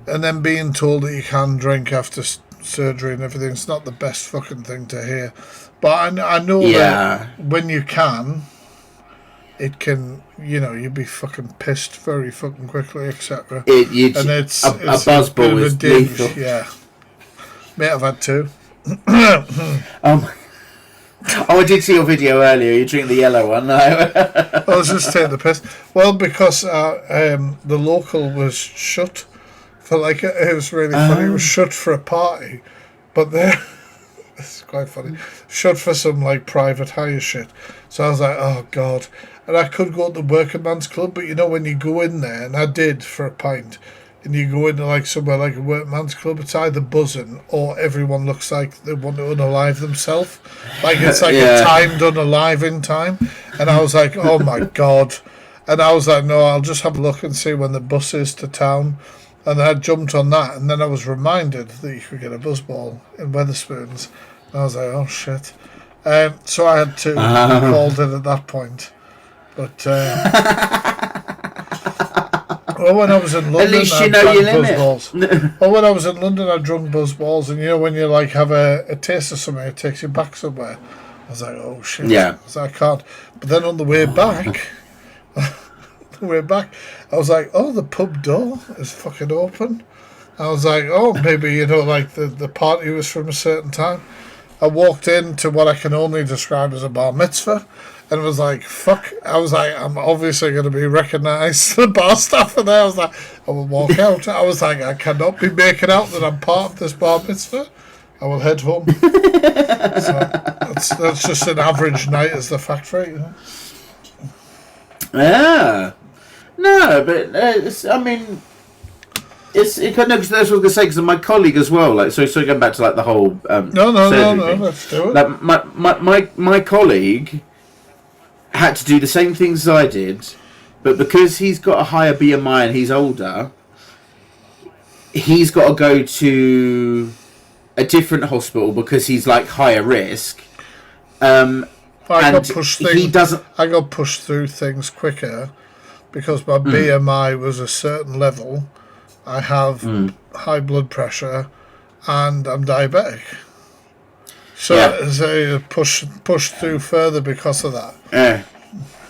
and then being told that you can drink after surgery and everything, it's not the best fucking thing to hear. But I know that when you can, it can, you know, you'd be fucking pissed very fucking quickly, etc. And it's a buzzball is lethal. Yeah, mate, I've had two. Oh, I did see your video earlier. You drink the yellow one. No. I was just taking the piss. Well, because the local was shut for like it was really funny. It was shut for a party, but there. It's quite funny. Shut for some like private hire shit. So I was like, oh god. And I could go to the working man's club, but you know when you go in there, and I did for a pint, and you go into like somewhere like a working man's club, it's either buzzing or everyone looks like they want to unalive themselves. Like it's like a timed unaliving time. And I was like, oh my god. And I was like, no, I'll just have a look and see when the bus is to town. And I jumped on that, and then I was reminded that you could get a buzzball in Wetherspoons. And I was like, oh shit. So I had to called it at that point. But when I was in London, at least you know your limit. When I was in London, I drunk buzzballs, and you know when you like have a taste of something, it takes you back somewhere. I was like, oh shit. Yeah. I was like, I can't. But then on the way back, I was like, oh, the pub door is fucking open. I was like, oh, maybe, you know, like the party was from a certain time. I walked into what I can only describe as a bar mitzvah, and was like, fuck. I was like, I'm obviously going to be recognised, the bar staff, and there I was like, I will walk out. I was like, I cannot be making out that I'm part of this bar mitzvah. I will head home. So that's just an average night as the factory, you know? Yeah. No, but I mean, it kind of, that's what I was going to say, because my colleague as well, like, so going back to like the whole No, surgery thing. let's do it. Like my colleague had to do the same things as I did, but because he's got a higher BMI and he's older, he's got to go to a different hospital because he's like higher risk. I and got pushed he doesn't. I got pushed through things quicker because my BMI was a certain level. I have high blood pressure, and I'm diabetic. So they pushed through further because of that.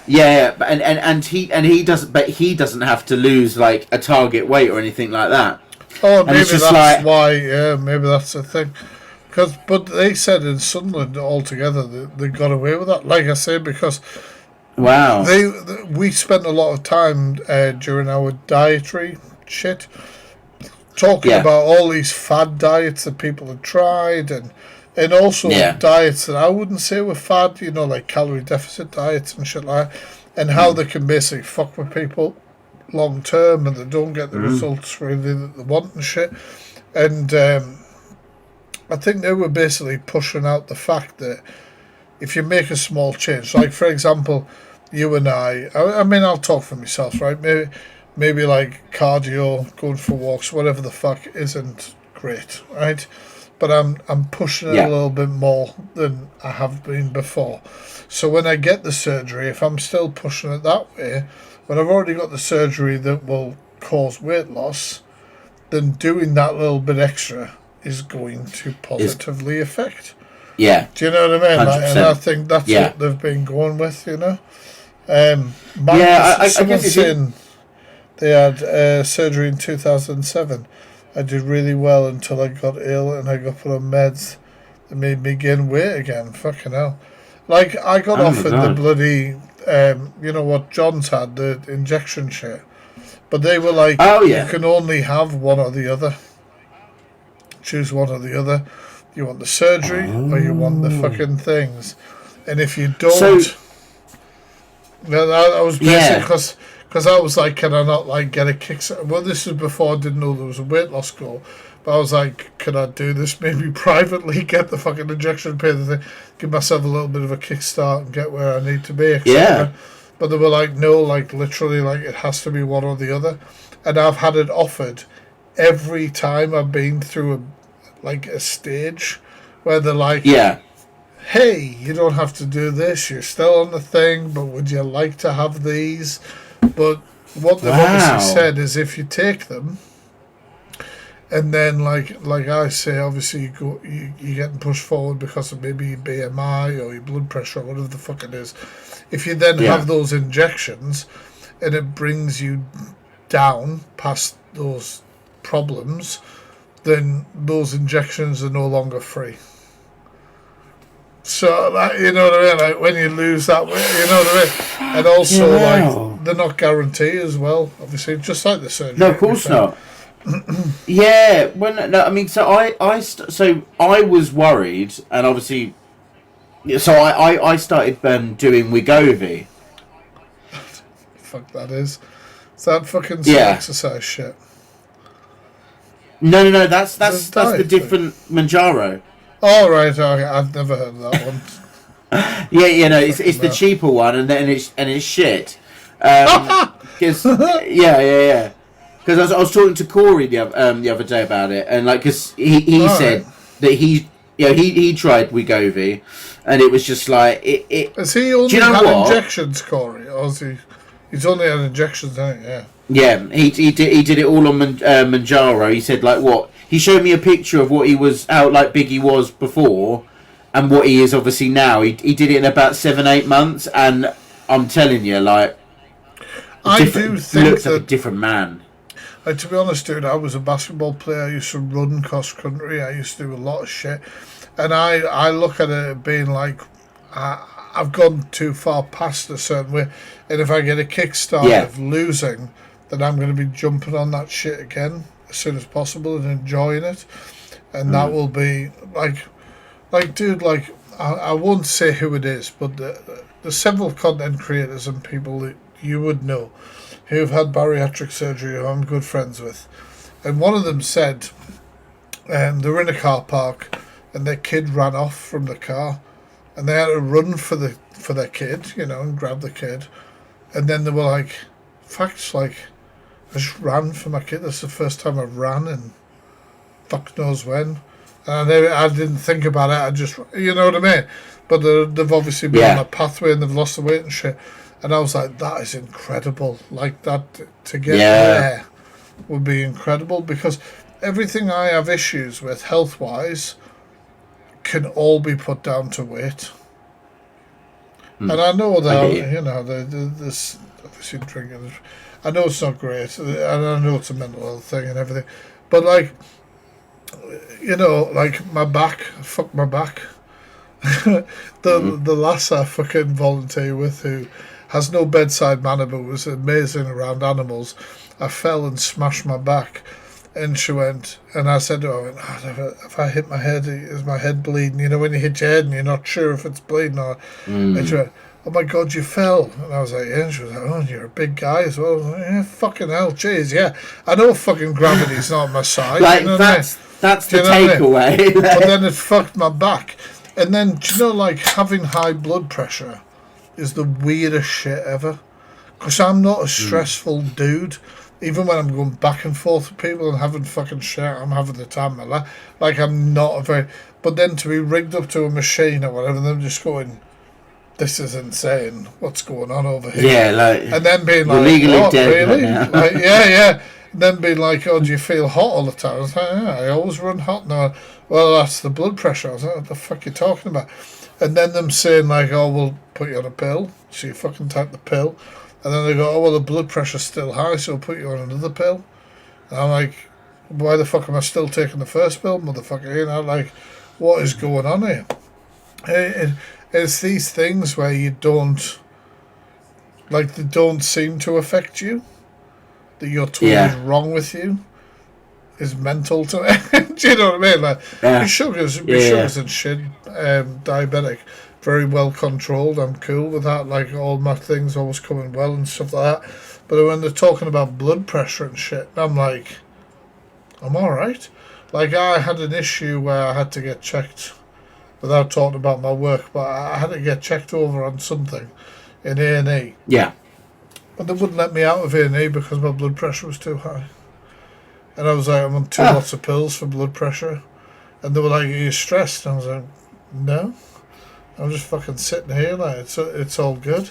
Yeah, and he doesn't. But he doesn't have to lose like a target weight or anything like that. Oh, And maybe it's that's just like- why. Yeah, maybe that's the thing. But they said in Sunderland altogether they got away with that. Like I say, because Wow. we spent a lot of time during our dietary shit talking Yeah. about all these fad diets that people had tried, and also diets that I wouldn't say were fad, you know, like calorie deficit diets and shit like that, and how they can basically fuck with people long term and they don't get the results really that they want and shit. And I think they were basically pushing out the fact that if you make a small change, like for example, you and I mean, I'll talk for myself, right? Maybe like cardio, going for walks, whatever the fuck, isn't great, right? But I'm pushing it a little bit more than I have been before. So when I get the surgery, if I'm still pushing it that way, when I've already got the surgery that will cause weight loss, then doing that little bit extra is going to positively affect. Yeah. Do you know what I mean? Like, and I 100%. think that's Yeah. what they've been going with, you know? I Someone guess it's saying they had surgery in 2007. I did really well until I got ill and I got put on meds that made me gain weight again. Fucking hell. Like, I got Oh my offered the God. bloody, you know what John's had, the injection shit. But they were like, Oh, yeah. you can only have one or the other. Choose one or the other. You want the surgery or you want the fucking things. And if you don't... So- Well, I was basically Yeah. because I was like, can I not like get a kick? Well, this is before I didn't know there was a weight loss goal, but I was like, can I do this maybe privately? Get the fucking injection, pay the thing, give myself a little bit of a kickstart and get where I need to be. etc. Yeah. But they were like, no, like literally, like it has to be one or the other, and I've had it offered every time I've been through a stage where they're like, Yeah. hey, you don't have to do this, you're still on the thing, but would you like to have these? But what they've obviously said is if you take them, and then like I say, obviously you're getting pushed forward because of maybe your BMI or your blood pressure or whatever the fuck it is. If you then have those injections and it brings you down past those problems, then those injections are no longer free. So, like, you know what I mean? Like, when you lose that weight, you know what I mean? And also, like, they're not guaranteed as well, obviously, just like the surgery. No, of course not. Yeah, well, no, I mean, so I was worried, and obviously, so I started doing Wegovy. Fuck that is. Is that fucking some exercise shit? No, that's the diet different Manjaro. Oh, right, okay. I've never heard of that one. Yeah, no, it's the cheaper one, and then it's shit. Because yeah. Because I was talking to Corey the other day about it, and like, because he said that he tried Wegovy, and it was just like it. Has he only do you know had what? injections, Corey? Or is he's only had injections, hasn't he? Yeah. Yeah, he did it all on Manjaro. He said like what he showed me a picture of what he was how like big he was before, and what he is obviously now. He did it in about 7-8 months, and I'm telling you, like, I do think looks that, like a different man. Like, to be honest, dude, I was a basketball player. I used to run cross country. I used to do a lot of shit. And I look at it being like, I've gone too far past a certain way. And if I get a kickstart Yeah. of losing, then I'm going to be jumping on that shit again as soon as possible and enjoying it. And that will be like, dude, like, I won't say who it is, but there's several content creators and people that you would know who've had bariatric surgery who I'm good friends with. And one of them said they were in a car park and their kid ran off from the car and they had to run for their kid, you know, and grab the kid. And then they were like, facts, like, I just ran for my kid. That's the first time I've ran in fuck knows when. And I didn't think about it. I just, you know what I mean? But they've obviously been on a pathway and they've lost the weight and shit. And I was like, that is incredible. Like, that, to get there would be incredible, because everything I have issues with health-wise can all be put down to weight. And I know that, you know, there's obviously drinking. I know it's not great, and I know it's a mental health thing and everything. But, like, you know, like, my back, fuck my back. The lass I fucking volunteer with, who has no bedside manner but was amazing around animals, I fell and smashed my back. And she went, and I said to her, if I hit my head, is my head bleeding? You know, when you hit your head and you're not sure if it's bleeding or... And she went, oh my God, you fell. And I was like, yeah. And she was like, oh, you're a big guy as well. I was like, yeah, fucking hell, jeez, yeah. I know fucking gravity's not on my side. Like, you know that's the you know what I mean? takeaway. But then it fucked my back. And then, do you know, like, having high blood pressure is the weirdest shit ever. Because I'm not a stressful dude. Even when I'm going back and forth with people and having fucking shit, I'm having the time of my life. Like, I'm not a very... But then to be rigged up to a machine or whatever, and them just going, this is insane. What's going on over here? Yeah, like... And then being you're like, legally what, dead really? right now. Like, yeah. And then being like, oh, do you feel hot all the time? I was like, yeah, I always run hot now. Well, that's the blood pressure. I was like, what the fuck are you talking about? And then them saying like, oh, we'll put you on a pill. So you fucking take the pill. And then they go, oh, well, the blood pressure's still high, so we'll put you on another pill. And I'm like, why the fuck am I still taking the first pill, motherfucker? You know, like, what is going on here? It's these things where you don't, like, they don't seem to affect you. That you're told is wrong with you is mental to me. Do you know what I mean? Like, my sugars and shit, diabetic, very well controlled. I'm cool with that. Like, all my things always coming well and stuff like that. But when they're talking about blood pressure and shit, I'm like, I'm alright. Like, I had an issue where I had to get checked, without talking about my work, but I had to get checked over on something in A&E. Yeah. But they wouldn't let me out of A&E because my blood pressure was too high. And I was like, I'm on 2 lots of pills for blood pressure. And they were like, are you stressed? And I was like, no. I'm just fucking sitting here, like, it's all good.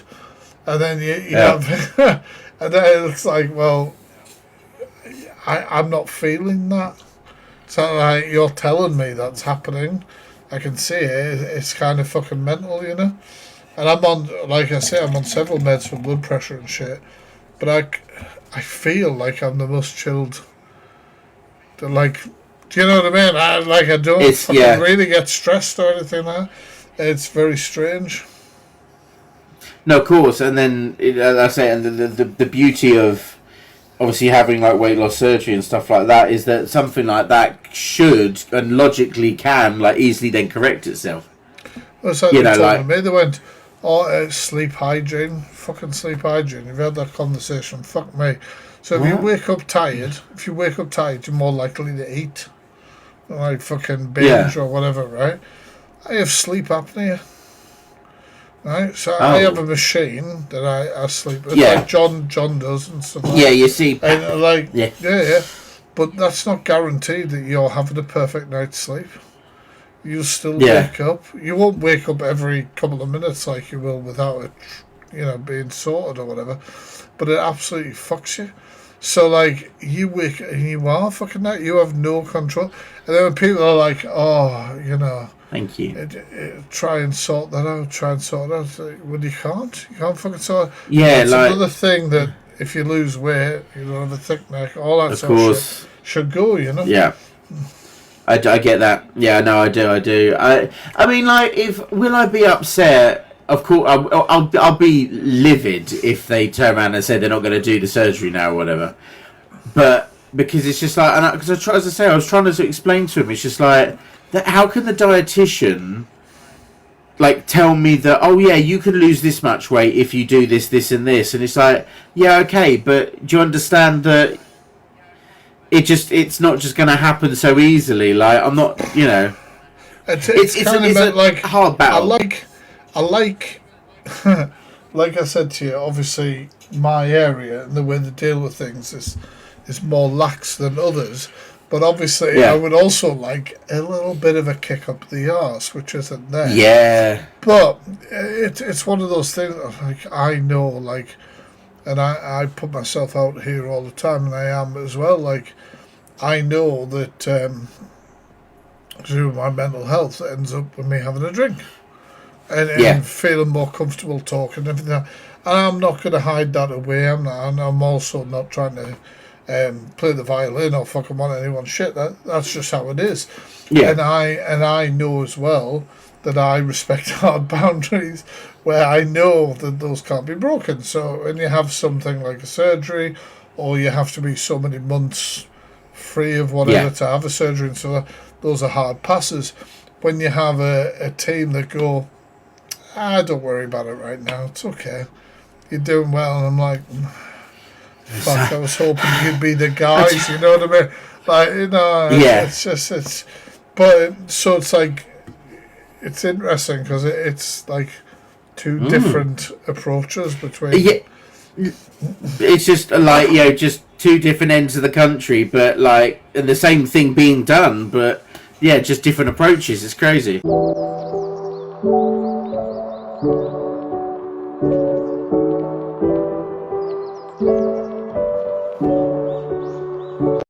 And then you have... and then it's like, well, I'm not feeling that. So like, you're telling me that's happening. I can see it. It's kind of fucking mental, you know? And I'm on, like I say, I'm on several meds for blood pressure and shit. But I feel like I'm the most chilled. Like, do you know what I mean? I don't fucking really get stressed or anything like that. It's very strange. No, of course. And then, as I say, and the beauty of obviously having like weight loss surgery and stuff like that is that something like that should and logically can like easily then correct itself. Well, it's like they told me. They went, oh, sleep hygiene. Fucking sleep hygiene. You've had that conversation. Fuck me. So if you wake up tired, you're more likely to eat. Like fucking binge or whatever, right? I have sleep apnea. Right? So I have a machine that I sleep with. Like John does and stuff like that. Yeah, you see. And like, yeah. But that's not guaranteed that you're having a perfect night's sleep. You'll still wake up. You won't wake up every couple of minutes like you will without it, you know, being sorted or whatever. But it absolutely fucks you. So, like, you wake and you are fucking night. You have no control. And then when people are like, oh, you know... Thank you. Try and sort that out. It's like, well, you can't. You can't fucking sort it. Yeah, it's like... another thing that if you lose weight, you don't have a thick neck, all that sort of shit should go, you know? Yeah. I get that. Yeah, no, I do. I mean, like, will I be upset? Of course, I'll be livid if they turn around and say they're not going to do the surgery now or whatever. But because it's just like, because as I say, I was trying to explain to him, it's just like, how can the dietitian like tell me that, oh yeah, you can lose this much weight if you do this, this, and this, and it's like, yeah, okay, but do you understand that it's not just going to happen so easily? Like, I'm not, it's kind of a like hard battle. I like like I said to you, obviously my area and the way they deal with things is more lax than others. But obviously, Yeah. I would also like a little bit of a kick up the arse, which isn't there. Yeah. But it's one of those things. Like, I know, like, and I put myself out here all the time, and I am as well. Like, I know that through my mental health it ends up with me having a drink and feeling more comfortable talking and everything. And I'm not going to hide that away. I'm not, and I'm also not trying to play the violin or fucking want anyone's shit. That's just how it is. Yeah. And I know as well that I respect hard boundaries where I know that those can't be broken. So when you have something like a surgery, or you have to be so many months free of whatever to have a surgery, and so those are hard passes. When you have a team that go, don't worry about it right now, it's okay, you're doing well, and I'm like, fuck, I was hoping you'd be the guys, you know what I mean? Like, it's just, but, so it's like, it's interesting, because it's like two different approaches between... Yeah. It's just like, just two different ends of the country, but like, and the same thing being done, but yeah, just different approaches. It's crazy.